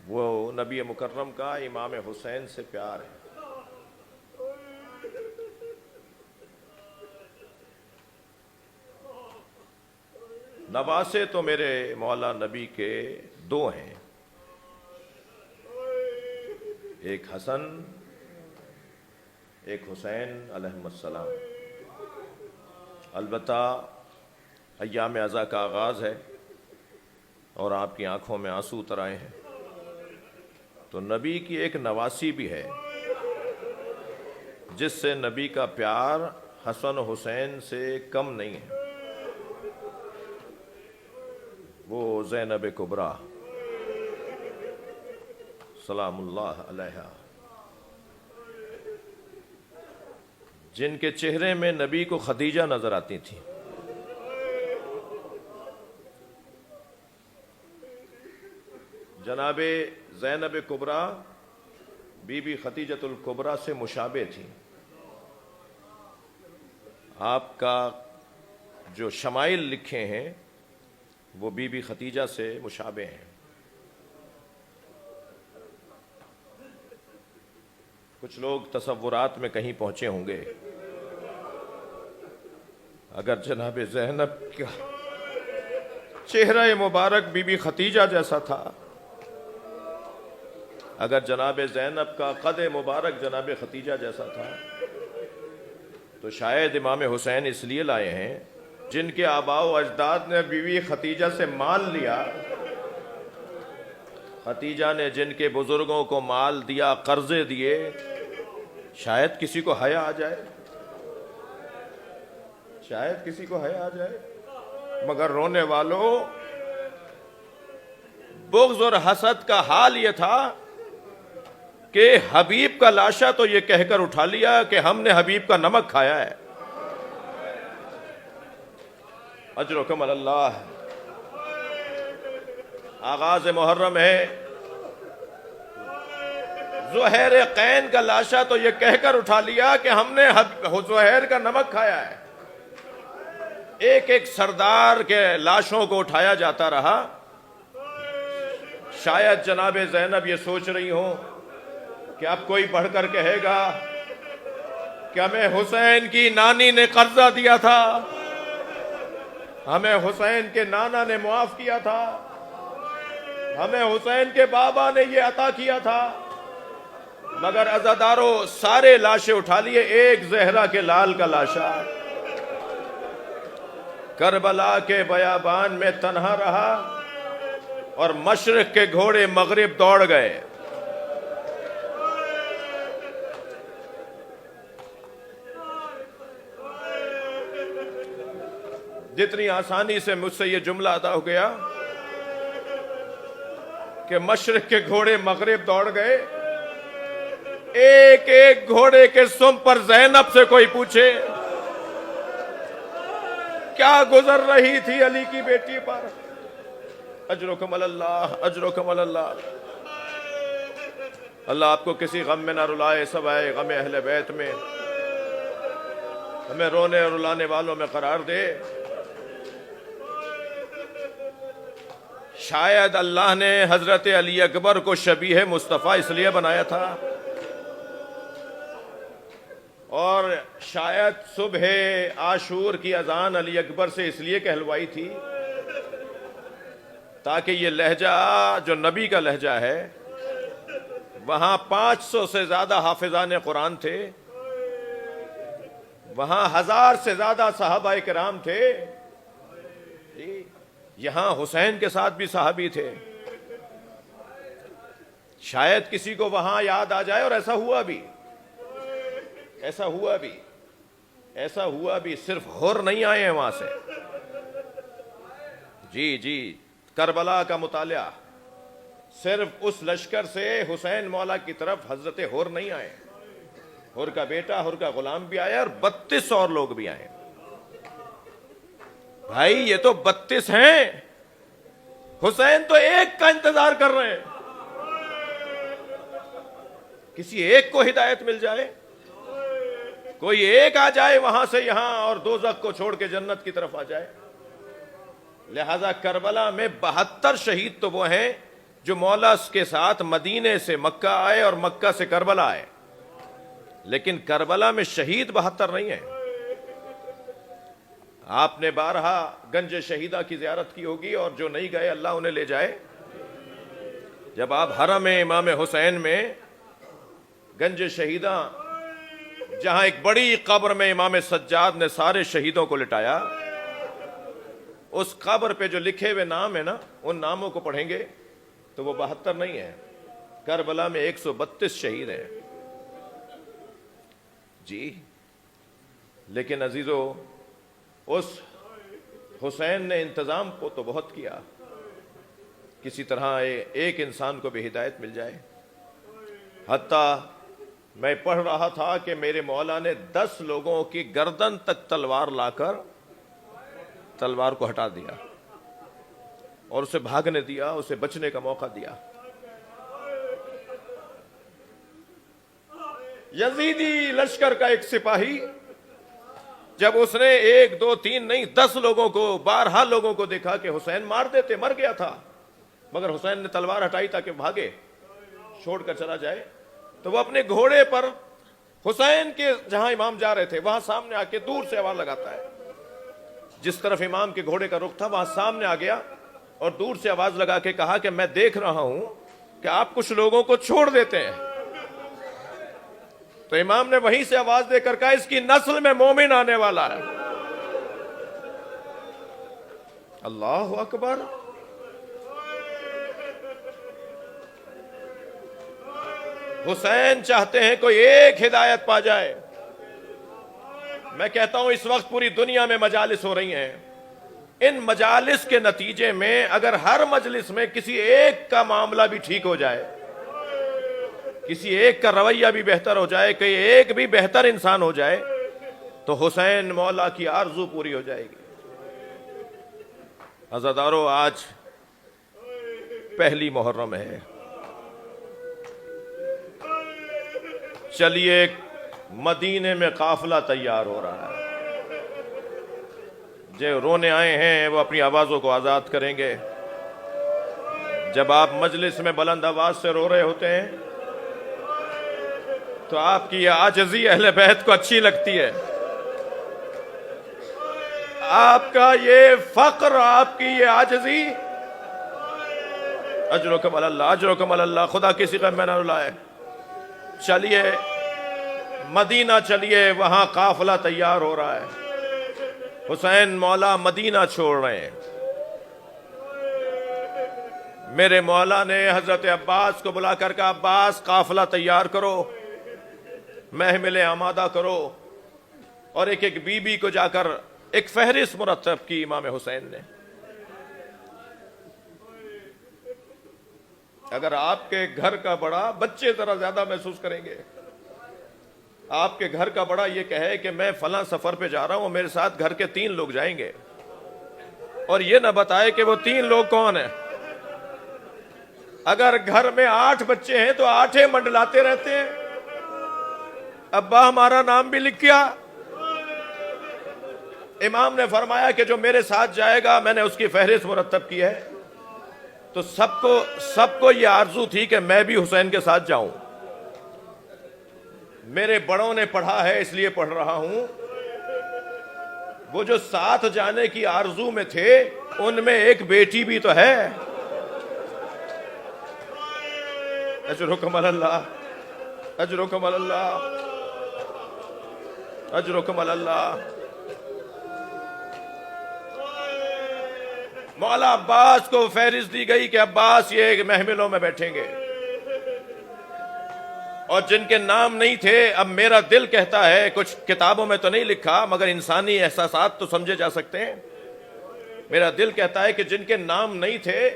وہ نبی مکرم کا امام حسین سے پیار ہے. نواسے تو میرے مولا نبی کے دو ہیں, ایک حسن ایک حسین علیہم السلام. البتہ ایام عزا کا آغاز ہے اور آپ کی آنکھوں میں آنسو اتر آئے ہیں، تو نبی کی ایک نواسی بھی ہے جس سے نبی کا پیار حسن و حسین سے کم نہیں ہے، وہ زینب کبریٰ سلام اللہ علیہا، جن کے چہرے میں نبی کو خدیجہ نظر آتی تھی۔ جناب زینب کبریٰ بی بی خدیجۃ الکبریٰ سے مشابہ تھی۔ آپ کا جو شمائل لکھے ہیں وہ بی بی خدیجہ سے مشابہ ہیں۔ کچھ لوگ تصورات میں کہیں پہنچے ہوں گے، اگر جناب زینب کا چہرہ مبارک بی بی خدیجہ جیسا تھا، اگر جناب زینب کا قد مبارک جناب خدیجہ جیسا تھا، تو شاید امام حسین اس لیے لائے ہیں جن کے آباء و اجداد نے بیوی خدیجہ سے مال لیا، خدیجہ نے جن کے بزرگوں کو مال دیا، قرضے دیے، شاید کسی کو حیا آ جائے، شاید کسی کو حیا آ جائے، مگر رونے والوں، بغض اور حسد کا حال یہ تھا کہ حبیب کا لاشا تو یہ کہہ کر اٹھا لیا کہ ہم نے حبیب کا نمک کھایا ہے۔ اجرکم اللہ، آغاز محرم ہے، زہیر قین کا لاشا تو یہ کہہ کر اٹھا لیا کہ ہم نے زہیر کا نمک کھایا ہے۔ ایک ایک سردار کے لاشوں کو اٹھایا جاتا رہا۔ شاید جناب زینب یہ سوچ رہی ہوں کہ اب کوئی بڑھ کر کہے گا کہ ہمیں حسین کی نانی نے قرضہ دیا تھا، ہمیں حسین کے نانا نے معاف کیا تھا، ہمیں حسین کے بابا نے یہ عطا کیا تھا، مگر عزاداروں سارے لاشیں اٹھا لیے، ایک زہرا کے لال کا لاشا کربلا کے بیابان میں تنہا رہا اور مشرق کے گھوڑے مغرب دوڑ گئے۔ جتنی آسانی سے مجھ سے یہ جملہ ادا ہو گیا کہ مشرق کے گھوڑے مغرب دوڑ گئے، ایک ایک گھوڑے کے سم پر زینب سے کوئی پوچھے کیا گزر رہی تھی علی کی بیٹی پر؟ اجرکم اللہ، اجرکم اللہ۔ اللہ آپ کو کسی غم میں نہ رلائے، سوائے غم اہل بیت میں، ہمیں رونے اور رلانے والوں میں قرار دے۔ شاید اللہ نے حضرت علی اکبر کو شبیہ مصطفیٰ اس لیے بنایا تھا، اور شاید صبح عاشور کی اذان علی اکبر سے اس لیے کہلوائی تھی تاکہ یہ لہجہ جو نبی کا لہجہ ہے، وہاں 500 سے زیادہ حافظان قرآن تھے، وہاں 1000 سے زیادہ صحابہ کرام تھے، یہاں حسین کے ساتھ بھی صحابی تھے، شاید کسی کو وہاں یاد آ جائے، اور ایسا ہوا بھی، ایسا ہوا بھی، ایسا ہوا بھی، صرف ہور نہیں آئے ہیں وہاں سے۔ جی جی، کربلا کا مطالعہ، صرف اس لشکر سے حسین مولا کی طرف حضرت ہور نہیں آئے، ہور کا بیٹا، ہور کا غلام بھی آیا، اور 32 اور لوگ بھی آئے۔ بھائی یہ تو 32 ہیں، حسین تو ایک کا انتظار کر رہے ہیں، کسی ایک کو ہدایت مل جائے، کوئی ایک آ جائے وہاں سے یہاں اور دوزخ کو چھوڑ کے جنت کی طرف آ جائے۔ لہذا کربلا میں 72 شہید تو وہ ہیں جو مولا کے ساتھ مدینے سے مکہ آئے اور مکہ سے کربلا آئے، لیکن کربلا میں شہید 72 نہیں ہیں۔ آپ نے بارہا گنج شہیدہ کی زیارت کی ہوگی، اور جو نہیں گئے اللہ انہیں لے جائے۔ جب آپ حرم امام حسین میں گنج شہیدہ، جہاں ایک بڑی قبر میں امام سجاد نے سارے شہیدوں کو لٹایا، اس قبر پہ جو لکھے ہوئے نام ہیں نا، ان ناموں کو پڑھیں گے تو وہ 72 نہیں ہے، کربلا میں 132 شہید ہیں جی۔ لیکن عزیزو، اس حسین نے انتظام کو تو بہت کیا، کسی طرح ایک انسان کو بھی ہدایت مل جائے۔ حتیٰ میں پڑھ رہا تھا کہ میرے مولا نے 10 لوگوں کی گردن تک تلوار لا کر تلوار کو ہٹا دیا اور اسے بھاگنے دیا، اسے بچنے کا موقع دیا۔ یزیدی لشکر کا ایک سپاہی جب اس نے 1 2 3 نہیں 10 لوگوں کو، 12 لوگوں کو دیکھا کہ حسین مار دیتے، مر گیا تھا، مگر حسین نے تلوار ہٹائی تاکہ بھاگے، چھوڑ کر چلا جائے، تو وہ اپنے گھوڑے پر حسین کے جہاں امام جا رہے تھے وہاں سامنے آ کے دور سے آواز لگاتا ہے، جس طرف امام کے گھوڑے کا رخ تھا وہاں سامنے آ گیا اور دور سے آواز لگا کے کہا کہ میں دیکھ رہا ہوں کہ آپ کچھ لوگوں کو چھوڑ دیتے ہیں۔ تو امام نے وہیں سے آواز دے کر کہا اس کی نسل میں مومن آنے والا ہے۔ اللہ اکبر۔ حسین چاہتے ہیں کوئی ایک ہدایت پا جائے۔ میں کہتا ہوں اس وقت پوری دنیا میں مجالس ہو رہی ہیں، ان مجالس کے نتیجے میں اگر ہر مجلس میں کسی ایک کا معاملہ بھی ٹھیک ہو جائے، کسی ایک کا رویہ بھی بہتر ہو جائے، کوئی ایک بھی بہتر انسان ہو جائے، تو حسین مولا کی آرزو پوری ہو جائے گی۔ عزادارو، آج پہلی محرم ہے، چلیے مدینے میں قافلہ تیار ہو رہا ہے، جو رونے آئے ہیں وہ اپنی آوازوں کو آزاد کریں گے۔ جب آپ مجلس میں بلند آواز سے رو رہے ہوتے ہیں تو آپ کی یہ عاجزی اہل بیت کو اچھی لگتی ہے، آپ کا یہ فقر، آپ کی یہ عاجزی، اجرکم اللہ، اجرکم اللہ، خدا کسی کا میں نہ رلائے۔ چلیے مدینہ چلیے، وہاں قافلہ تیار ہو رہا ہے، حسین مولا مدینہ چھوڑ رہے ہیں۔ میرے مولا نے حضرت عباس کو بلا کر کہا عباس قافلہ تیار کرو، محمل آمادہ کرو، اور ایک ایک بی بی کو جا کر ایک فہرست مرتب کی امام حسین نے۔ اگر آپ کے گھر کا بڑا، بچے ذرا زیادہ محسوس کریں گے، آپ کے گھر کا بڑا یہ کہے کہ میں فلاں سفر پہ جا رہا ہوں، میرے ساتھ گھر کے 3 لوگ جائیں گے، اور یہ نہ بتائے کہ وہ 3 لوگ کون ہیں۔ اگر گھر میں 8 بچے ہیں تو 8 منڈلاتے رہتے ہیں، ابا ہمارا نام بھی لکھ کیا۔ امام نے فرمایا کہ جو میرے ساتھ جائے گا میں نے اس کی فہرست مرتب کی ہے، تو سب کو یہ آرزو تھی کہ میں بھی حسین کے ساتھ جاؤں۔ میرے بڑوں نے پڑھا ہے اس لیے پڑھ رہا ہوں، وہ جو ساتھ جانے کی آرزو میں تھے ان میں ایک بیٹی بھی تو ہے۔ اجرکم اللہ، اجرکم اللہ، اجرکم اللہ۔ مولا عباس کو فہرست دی گئی کہ عباس یہ محملوں میں بیٹھیں گے، اور جن کے نام نہیں تھے، اب میرا دل کہتا ہے، کچھ کتابوں میں تو نہیں لکھا مگر انسانی احساسات تو سمجھے جا سکتے ہیں، میرا دل کہتا ہے کہ جن کے نام نہیں تھے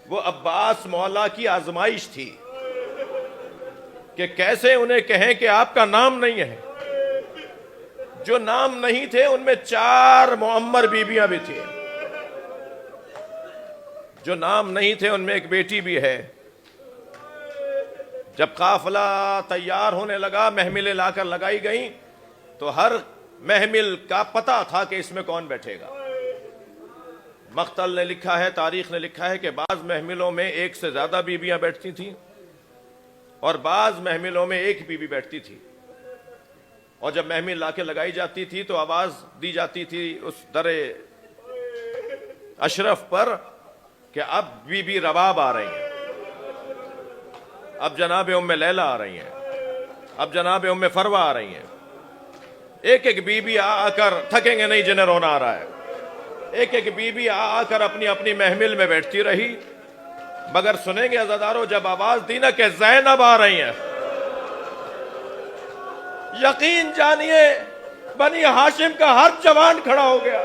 وہ عباس مولا کی آزمائش تھی کہ کیسے انہیں کہیں کہ آپ کا نام نہیں ہے۔ جو نام نہیں تھے ان میں 4 معمر بیویاں بھی تھیں، جو نام نہیں تھے ان میں ایک بیٹی بھی ہے۔ جب قافلہ تیار ہونے لگا، محملیں لا کر لگائی گئیں، تو ہر محمل کا پتہ تھا کہ اس میں کون بیٹھے گا۔ مقتل نے لکھا ہے، تاریخ نے لکھا ہے کہ بعض محملوں میں 1 سے زیادہ بیویاں بیٹھتی تھیں اور بعض محملوں میں 1 بیوی بیٹھتی تھی، اور جب محمل لا کے لگائی جاتی تھی تو آواز دی جاتی تھی اس در اشرف پر کہ اب بی بی رباب آ رہی ہیں، اب جناب ام لیلہ آ رہی ہیں، اب جناب ام فروہ آ رہی ہیں۔ ایک ایک بی بی آ کر تھکیں گے نہیں جنہیں رونا آ رہا ہے۔ ایک ایک بیوی آ کر اپنی اپنی محمل میں بیٹھتی رہی، مگر سنیں گے عزادارو جب آواز دی نا کہ زینب آ رہی ہیں، یقین جانیے بنی ہاشم کا ہر جوان کھڑا ہو گیا۔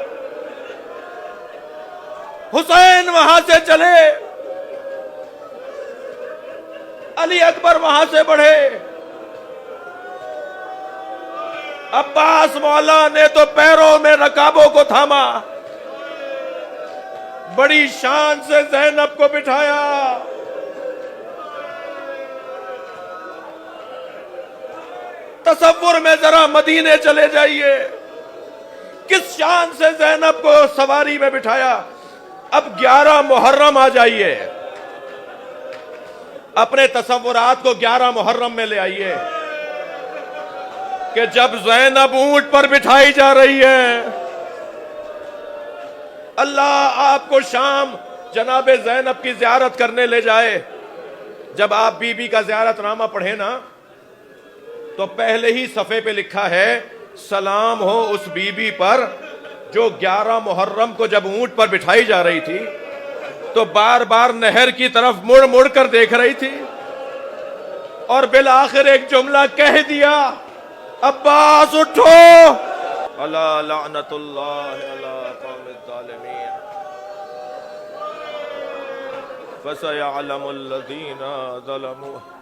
حسین وہاں سے چلے، علی اکبر وہاں سے بڑھے، عباس مولا نے تو پیروں میں رکابوں کو تھاما، بڑی شان سے زینب کو بٹھایا۔ تصور میں ذرا مدینے چلے جائیے، کس شان سے زینب کو سواری میں بٹھایا۔ اب 11 محرم آ جائیے، اپنے تصورات کو 11 محرم میں لے آئیے کہ جب زینب اونٹ پر بٹھائی جا رہی ہے، اللہ آپ کو شام جناب زینب کی زیارت کرنے لے جائے۔ جب آپ بی بی کا زیارت نامہ پڑھیں نا تو پہلے ہی صفحے پہ لکھا ہے سلام ہو اس بی بی پر جو 11 محرم کو جب اونٹ پر بٹھائی جا رہی تھی تو بار بار نہر کی طرف مڑ مڑ کر دیکھ رہی تھی، اور بالآخر ایک جملہ کہہ دیا، عباس اٹھو، الا لعنت اللہ علی قوم الظالمین فسيعلم الذين ظلموا